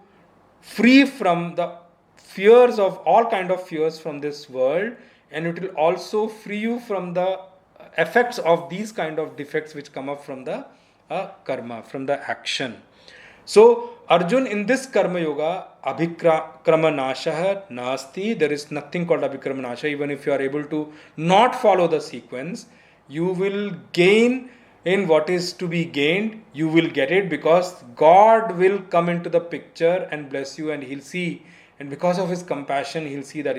A: free from the fears of all kind of fears from this world, and it will also free you from the effects of these kind of defects which come up from the karma, from the action. So Arjun, in this karma yoga, abhikrama nashah nasti, there is nothing called abhikrama nasha. Even if you are able to not follow the sequence, you will gain in what is to be gained. You will get it, because God will come into the picture and bless you, and he'll see, and because of his compassion, he'll see that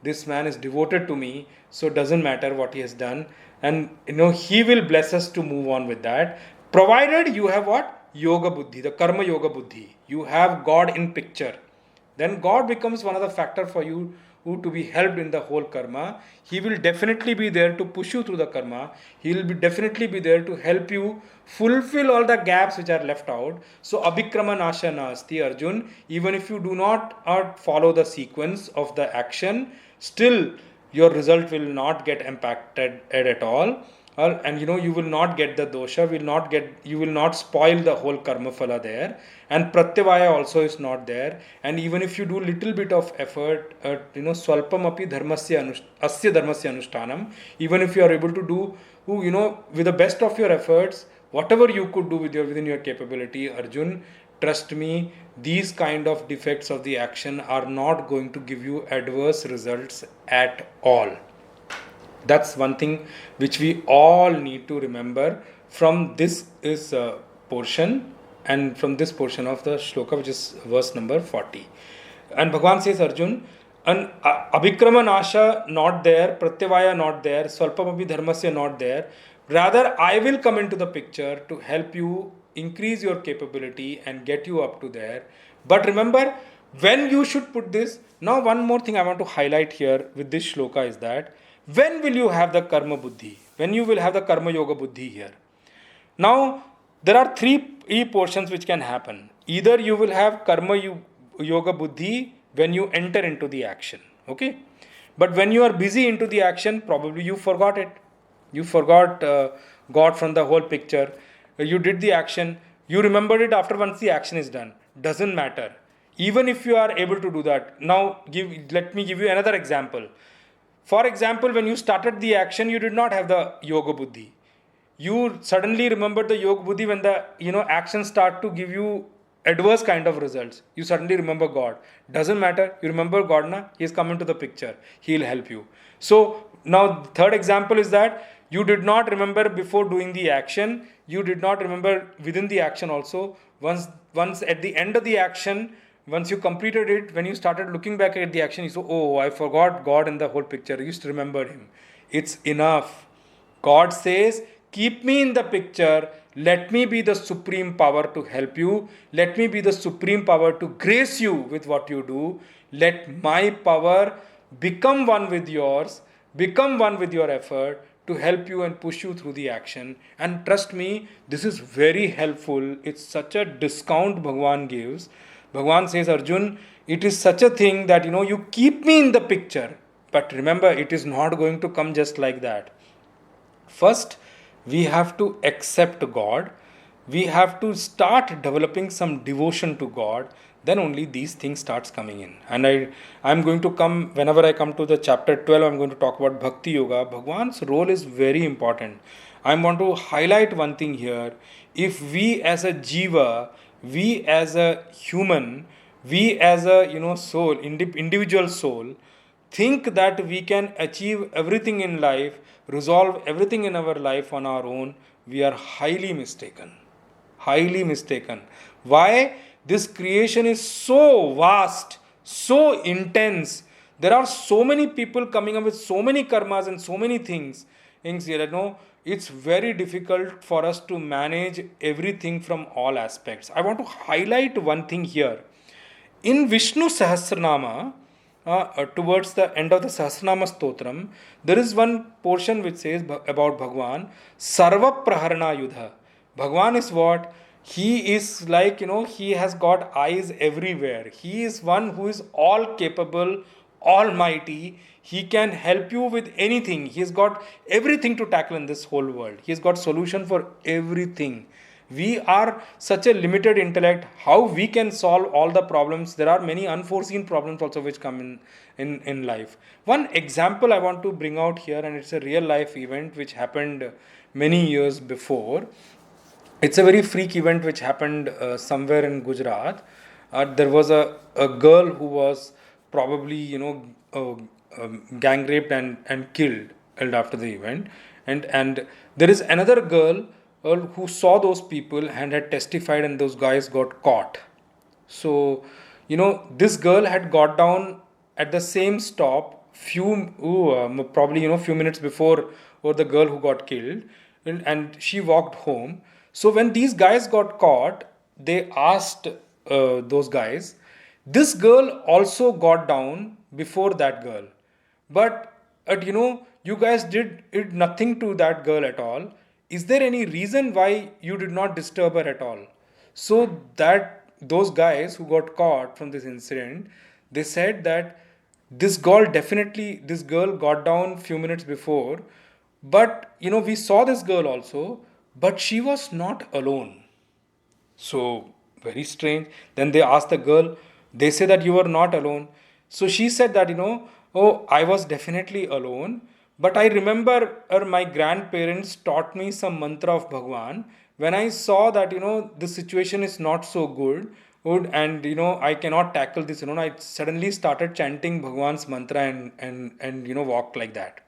A: this man is devoted to me, so it doesn't matter what he has done, and he will bless us to move on with that, provided you have what? Yoga buddhi, the karma yoga buddhi. You have God in picture. Then God becomes one of the factor for you who to be helped in the whole karma. He will definitely be there to push you through the karma. He will definitely be there to help you fulfill all the gaps which are left out. So abhikrama nasha nasti, Arjun, even if you do not follow the sequence of the action, still your result will not get impacted at all. And you will not get the dosha, you will not spoil the whole karma phala there, and pratyavaya also is not there. And even if you do little bit of effort, swalpam api dharmasya asya dharmasya anushtanam, even if you are able to do with the best of your efforts, whatever you could do within your capability, Arjun, trust me, these kind of defects of the action are not going to give you adverse results at all. That's one thing which we all need to remember from this portion, and from this portion of the shloka, which is verse number 40. And Bhagavan says, Arjun, an abhikrama nasha not there, pratyavaya not there, swalpamapi dharmasya not there. Rather, I will come into the picture to help you increase your capability and get you up to there. But remember, when you should put this. Now, one more thing I want to highlight here with this shloka is that when will you have the karma buddhi? When you will have the karma yoga buddhi here? Now, there are three portions which can happen. Either you will have karma yoga buddhi when you enter into the action. Okay? But when you are busy into the action, probably you forgot it. You forgot God from the whole picture. You did the action. You remembered it after once the action is done. Doesn't matter. Even if you are able to do that. Now, let me give you another example. For example, when you started the action, you did not have the yoga buddhi. You suddenly remembered the yoga buddhi when the actions start to give you adverse kind of results. You suddenly remember God. Doesn't matter. You remember God, na? He has come into the picture. He will help you. So now the third example is that you did not remember before doing the action. You did not remember within the action also. Once at the end of the action, once you completed it, when you started looking back at the action, you said, oh, I forgot God in the whole picture. I used to remember him. It's enough. God says, keep me in the picture. Let me be the supreme power to help you. Let me be the supreme power to grace you with what you do. Let my power become one with yours, become one with your effort to help you and push you through the action. And trust me, this is very helpful. It's such a discount Bhagavan gives. Bhagavan says, Arjun, it is such a thing that, you keep me in the picture. But remember, it is not going to come just like that. First, we have to accept God, we have to start developing some devotion to God, then only these things starts coming in. And I'm going to come, whenever I come to the chapter 12, I'm going to talk about Bhakti Yoga. Bhagwan's role is very important. I want to highlight one thing here. If we as a jiva, we as a human, we as a soul, individual soul, think that we can achieve everything in life, resolve everything in our life on our own, we are highly mistaken. Highly mistaken. Why? This creation is so vast, so intense. There are so many people coming up with so many karmas and so many things. It's very difficult for us to manage everything from all aspects. I want to highlight one thing here. In Vishnu Sahasranama, towards the end of the Sahasranama Stotram, there is one portion which says about Bhagwan, Sarva Praharana Yudha. Bhagwan is what? He is like, he has got eyes everywhere. He is one who is all capable, almighty. He can help you with anything. He has got everything to tackle in this whole world. He has got solution for everything. We are such a limited intellect. How we can solve all the problems? There are many unforeseen problems also which come in life. One example I want to bring out here, and it's a real life event which happened many years before. It's a very freak event which happened somewhere in Gujarat. There was a girl who was probably gang raped and killed after the event, and there is another girl who saw those people and had testified, and those guys got caught. So this girl had got down at the same stop few minutes before or the girl who got killed, and she walked home. So when these guys got caught, they asked those guys, this girl also got down before that girl, but you guys did nothing to that girl at all. Is there any reason why you did not disturb her at all? So that those guys who got caught from this incident, they said that this girl got down few minutes before, but we saw this girl also, but she was not alone. So, very strange. Then they asked the girl, they say that you were not alone. So she said that, oh, I was definitely alone. But I remember my grandparents taught me some mantra of Bhagwan. When I saw that, the situation is not so good, and, I cannot tackle this, I suddenly started chanting Bhagwan's mantra and walked like that.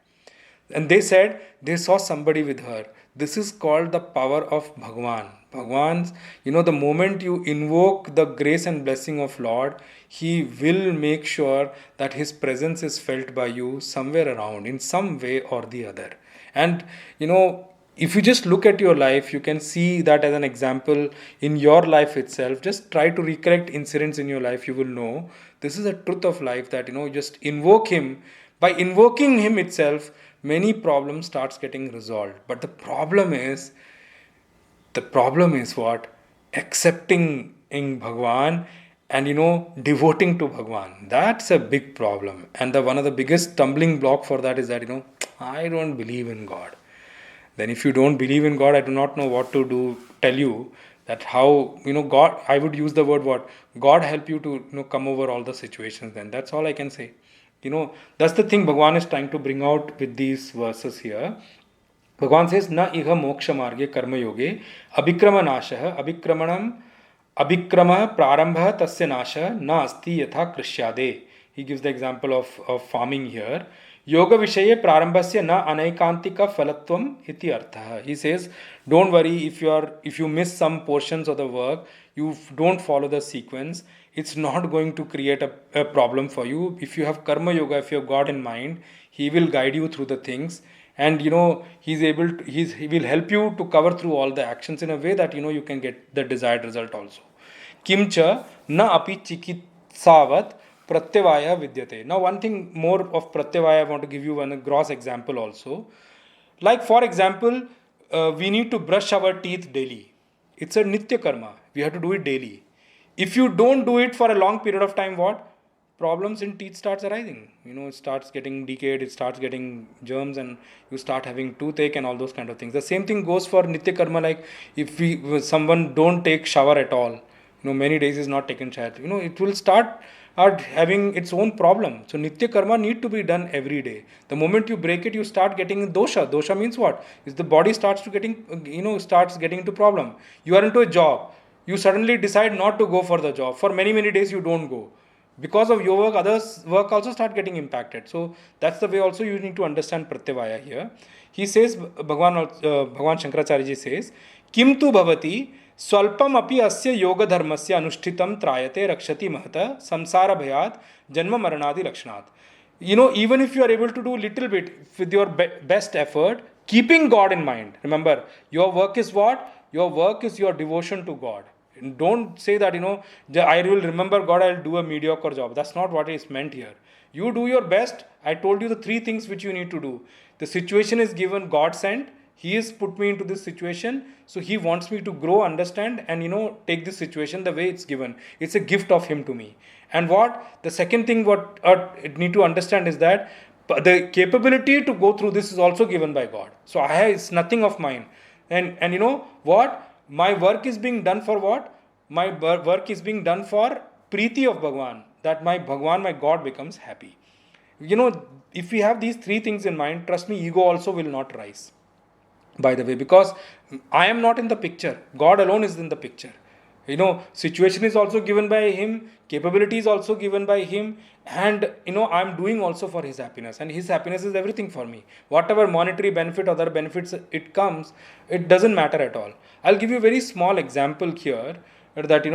A: And they said they saw somebody with her. This is called the power of Bhagwan. Bhagwan's, the moment you invoke the grace and blessing of Lord, He will make sure that His presence is felt by you somewhere around in some way or the other. And, if you just look at your life, you can see that as an example in your life itself. Just try to recollect incidents in your life. You will know this is a truth of life that, just invoke Him. By invoking Him itself, many problems starts getting resolved. But the problem is what? Accepting in Bhagwan and devoting to Bhagwan. That's a big problem. And one of the biggest stumbling block for that is that I don't believe in God. Then if you don't believe in God, I do not know what to tell you that how God, I would use the word what? God help you to come over all the situations. Then that's all I can say. That's the thing Bhagwan is trying to bring out with these verses here. Bhagwan says, Na iha moksha marge karma yoge abhikrama nasha abhikrama prarambha tasya nasha na asti yatha krishyade. He gives the example of farming here. Yoga vishaye prarambhasya na anaikantika phalatvam iti artha. He says, don't worry if you miss some portions of the work, you don't follow the sequence, it's not going to create a problem for you. If you have karma yoga, if you have God in mind, He will guide you through the things, and he will help you to cover through all the actions in a way that you can get the desired result also. Kimcha na api chikitsavat pratyavaya vidyate. Now one thing more of pratyavaya, I want to give you one gross example also. Like for example, we need to brush our teeth daily. It's a nitya karma. We have to do it daily. If you don't do it for a long period of time, what? problems in teeth starts arising. It starts getting decayed, it starts getting germs, and you start having toothache and all those kind of things. The same thing goes for nitya karma. Like if someone don't take shower at all, many days is not taken shower, it will start having its own problem. So nitya karma need to be done every day. The moment you break it, you start getting dosha. Dosha means what? Is the body starts to getting into problem. You are into a job, you suddenly decide not to go for the job. For many days you don't go. Because of your work, others' work also start getting impacted. So that's the way also you need to understand Pratyavaya here. He says, Bhagwan Shankaracharya ji says, Kim tu bhavati swalpam api asya yoga dharmasya anushtitam trayate rakshati mahata samsara bhayat janma maranadi lakshanat. Even if you are able to do little bit with your best effort, keeping God in mind. Remember, your work is what? Your work is your devotion to God. Don't say that, I will remember God, I'll do a mediocre job. That's not what is meant here. You do your best. I told you the 3 things which you need to do. The situation is given, God sent. He has put me into this situation. So He wants me to grow, understand, and, take this situation the way it's given. It's a gift of Him to me. And the second thing what I need to understand is that the capability to go through this is also given by God. So it's nothing of mine. And you know what? My work is being done for what? My work is being done for Preeti of Bhagwan. That my Bhagwan, my God becomes happy. If we have these 3 things in mind, trust me, ego also will not rise. By the way, because I am not in the picture. God alone is in the picture. Situation is also given by Him. Capability is also given by Him. And, I'm doing also for His happiness. And His happiness is everything for me. Whatever monetary benefit, other benefits it comes, it doesn't matter at all. I'll give you a very small example here that,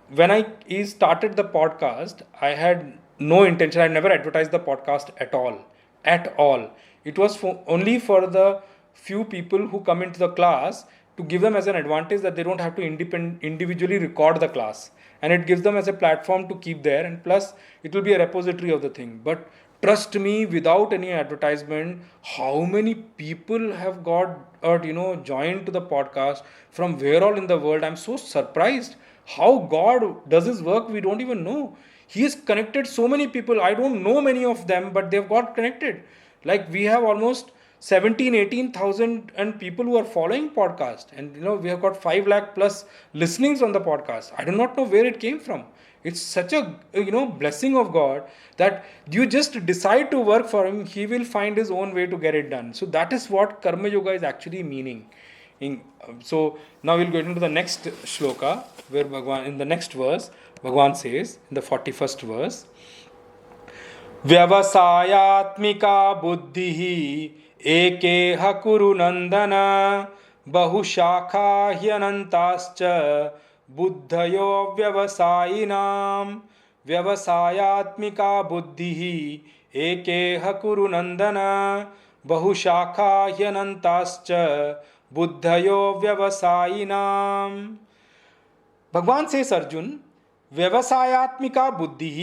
A: when I started the podcast, I had no intention. I never advertised the podcast at all. At all. It was only for the few people who come into the class, to give them as an advantage that they don't have to individually record the class, and it gives them as a platform to keep there, and plus it will be a repository of the thing. But trust me, without any advertisement, how many people have got joined to the podcast from where all in the world. I'm so surprised how God does His work. We don't even know. He has connected so many people. I don't know many of them, but they've got connected. Like we have almost 18,000 and people who are following podcast, and we have got 5 lakh plus listenings on the podcast. I do not know where it came from. It's such a blessing of God that you just decide to work for Him, He will find His own way to get it done. So that is what Karma Yoga is actually meaning. So now we'll get into the next shloka, where Bhagwan, in the next verse, Bhagwan says in the 41st verse, Vyavasayatmika buddhihi एकेह कुरु नंदन बहुशाखा ह्यनंताश्च बुद्धयो व्यवसायिनां व्यवसायात्मिका बुद्धिः एकेह कुरु नंदन बहुशाखा ह्यनंताश्च बुद्धयो व्यवसायिनां. भगवान says, Arjun, व्यवसायात्मिका बुद्धिः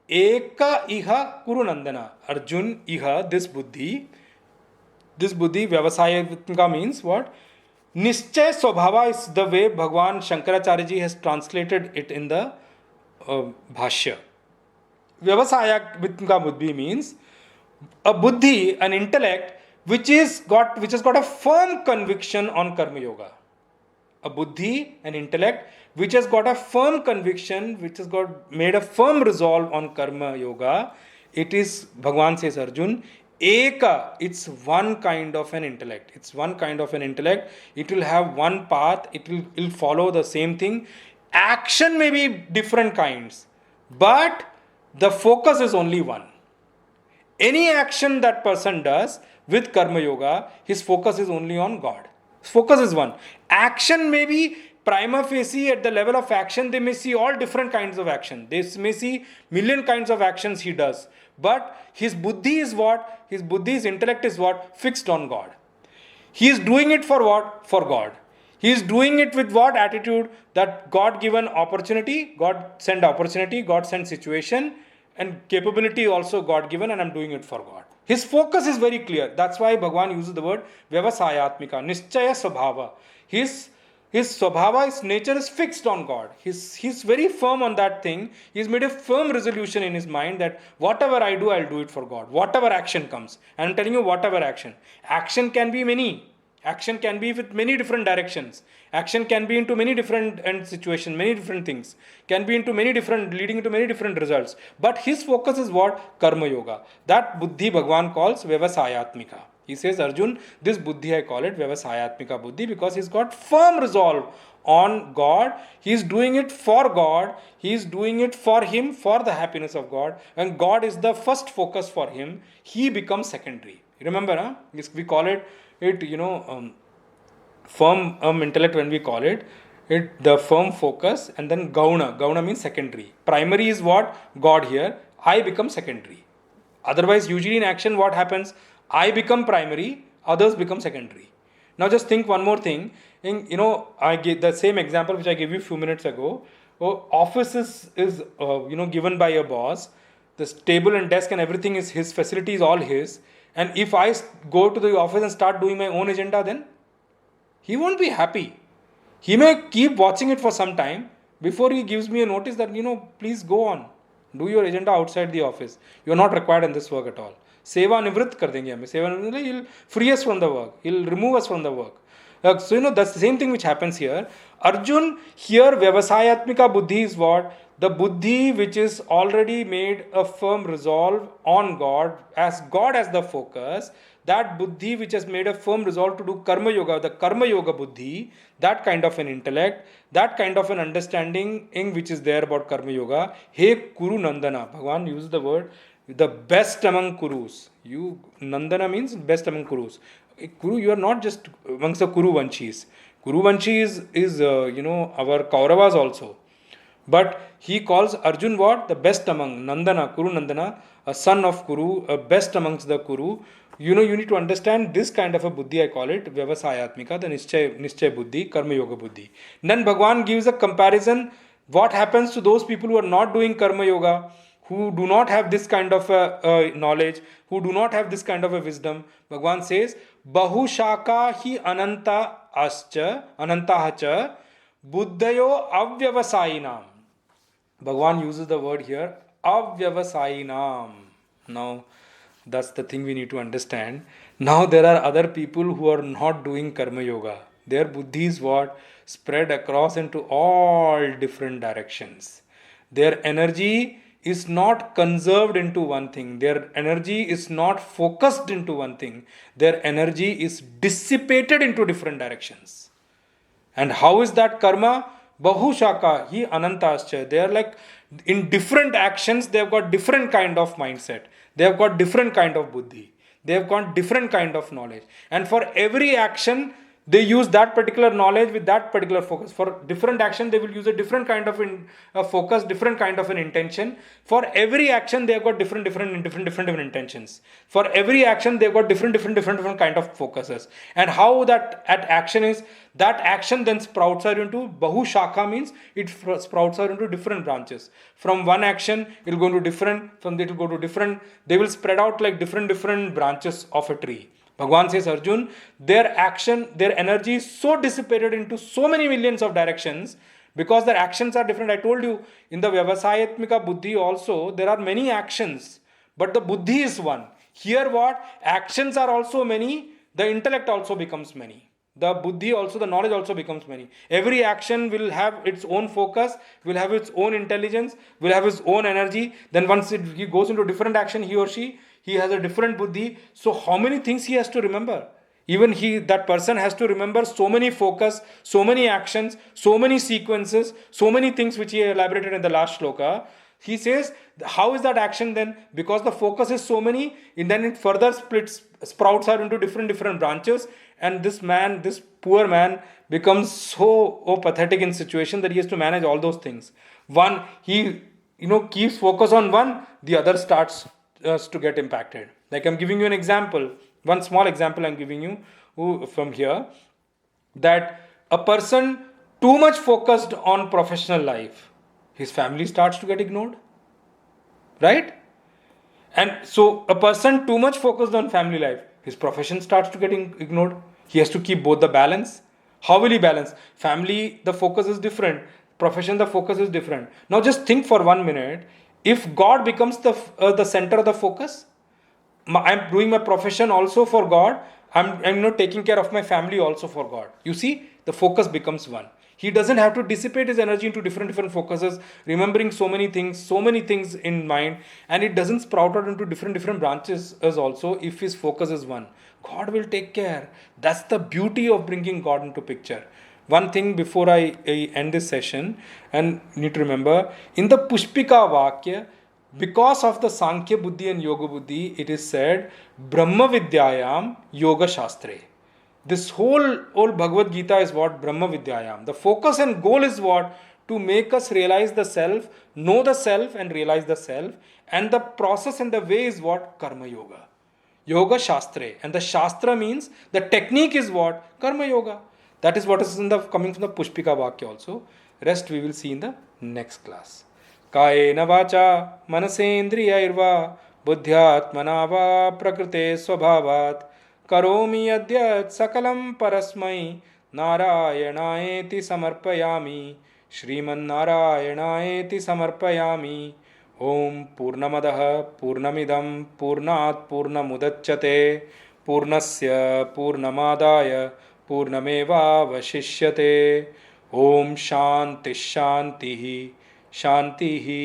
A: एक इह कुरु नंदन. Arjun, iha, this buddhi, vyavasayatmika means what? Nischay Swabhava is the way Bhagwan Shankaracharya ji has translated it in the Bhashya. Vyavasayatmika buddhi means a buddhi, an intellect which has got a firm conviction on Karma Yoga. A buddhi, an intellect which has got a firm conviction, which has got made a firm resolve on Karma Yoga. It is, Bhagwan says, Arjun, Eka, it's one kind of an intellect. It's one kind of an intellect. It will have one path. It will follow the same thing. Action may be different kinds, but the focus is only one. Any action that person does with Karma Yoga, his focus is only on God. Focus is one. Action may be prima facie. At the level of action, they may see all different kinds of action. They may see million kinds of actions he does. But his buddhi is what? His buddhi's intellect is what? Fixed on God. He is doing it for what? For God. He is doing it with what attitude? That God given opportunity, God sent opportunity, God sent situation, and capability also God given, and I'm doing it for God. His focus is very clear. That's why Bhagwan uses the word Vyavasayatmika, Nischaya Swabhava. His His swabhava, his nature is fixed on God. He's very firm on that thing. He's made a firm resolution in his mind that whatever I do, I'll do it for God. Whatever action comes. And I'm telling you, whatever action. Action can be many. Action can be with many different directions. Action can be into many different situations, many different things. Can be into many different, leading into many different results. But his focus is what? Karma yoga. That buddhi Bhagwan calls Vyavasayatmika. He says, Arjun, this buddhi I call it Vyavasayatmika buddhi because he's got firm resolve on God. He's doing it for God. He's doing it for him, for the happiness of God. And God is the first focus for him. He becomes secondary. Remember, huh? We call it firm intellect when we call it the firm focus, and then gauna means secondary. Primary is what? God. Here I become secondary. Otherwise, usually in action what happens? I become primary, others become secondary. Now just think one more thing. I gave the same example which I gave you a few minutes ago. Office is given by a boss. This table and desk and everything is his, facility is all his. And if I go to the office and start doing my own agenda, then he won't be happy. He may keep watching it for some time before he gives me a notice that, please go on. Do your agenda outside the office. You are not required in this work at all. Seva nivrit kar denge hame. Seva nivrit, he'll free us from the work. He'll remove us from the work. So, that's the same thing which happens here. Arjun, here Vyavasayatmika buddhi is what? The buddhi which is already made a firm resolve on God as the focus. That buddhi which has made a firm resolve to do karma yoga, the karma yoga buddhi, that kind of an intellect, that kind of an understanding which is there about karma yoga. Hey Kuru Nandana, Bhagavan uses the word the best among Kurus. Nandana means best among Kurus. Kuru, you are not just amongst the Kuru Vanchis. Kuru Vanchi is our Kauravas also. But he calls Arjun what? The best among Nandana, Kuru Nandana, a son of Kuru, a best amongst the Kuru. You need to understand this kind of a buddhi, I call it Vyavasayatmika, the Nischay buddhi, Karma Yoga buddhi. Then Bhagwan gives a comparison. What happens to those people who are not doing Karma Yoga, who do not have this kind of knowledge, who do not have this kind of a wisdom? Bhagwan says, Bahushaka hi anantahacha buddhayo avyavasayinam. Bhagwan uses the word here, avyavasayinam. Now, that's the thing we need to understand. Now, there are other people who are not doing Karma Yoga. Their buddhi is what? Spread across into all different directions. Their energy is not conserved into one thing. Their energy is not focused into one thing. Their energy is dissipated into different directions. And how is that karma? Bahushaka hi anantascha. They are like in different actions, they have got different kind of mindset. They have got different kind of buddhi. They have got different kind of knowledge. And for every action, they use that particular knowledge with that particular focus. For different action, they will use a different kind of focus, different kind of an intention. For every action, they have got different intentions. For every action, they have got different kind of focuses. And how that action is, that action then sprouts out into Bahushaka, means it sprouts out into different branches. From one action, it will go into different, from that it will go to different. They will spread out like different branches of a tree. Bhagwan says, Arjun, their action, their energy is so dissipated into so many millions of directions because their actions are different. I told you, in the Vyavasayatmika buddhi also, there are many actions, but the buddhi is one. Here what? Actions are also many, the intellect also becomes many. The buddhi also, the knowledge also becomes many. Every action will have its own focus, will have its own intelligence, will have its own energy. Then once he goes into different action, he or she, he has a different buddhi. So how many things he has to remember? Even that person has to remember so many focus, so many actions, so many sequences, so many things which he elaborated in the last shloka. He says, how is that action then? Because the focus is so many, and then it further sprouts out into different branches. And this poor man becomes so pathetic in situation that he has to manage all those things. One, he keeps focus on one, the other starts to get impacted. Like I'm giving you an example, one small example I'm giving you from here, that a person too much focused on professional life, his family starts to get ignored, right? And so a person too much focused on family life, his profession starts to get ignored. He has to keep both the balance. How will he balance? Family, the focus is different. Profession, the focus is different. Now just think for 1 minute. If God becomes the center of the focus, I'm doing my profession also for God. I'm not taking care of my family also for God. You see, the focus becomes one. He doesn't have to dissipate his energy into different focuses, remembering so many things in mind, and it doesn't sprout out into different branches as also if his focus is one. God will take care. That's the beauty of bringing God into picture. One thing before I end this session, and you need to remember, in the Pushpika Vakya, because of the Sankhya Buddhi and Yoga Buddhi, it is said, Brahma Vidyayam Yoga Shastre. This whole Bhagavad Gita is what? Brahma Vidyayam. The focus and goal is what? To make us realize the self, know the self and realize the self. And the process and the way is what? Karma Yoga. Yoga Shastre. And the Shastra means the technique is what? Karma Yoga. That is what is in the coming from the Pushpika Vakya also. Rest we will see in the next class. कायेन वाचा मनसेन्द्रियैर्वा बुद्ध्यात्मना वा प्रकृते स्वभावात् करोमि यद्यत् सकलं परस्मै नारायणायेति समर्पयामि श्रीमन्नारायणायेति समर्पयामि ओम पूर्णमदः पूर्णमिदं पूर्णात् पूर्णमुदच्यते पूर्णस्य पूर्णमादाय पूर्णमेवावशिष्यते ओम शांति शांति शांति ही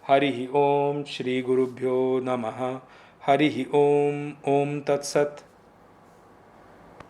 A: हरि ओम श्री गुरुभ्यो नमः हरि ओम ओम तत्सत्।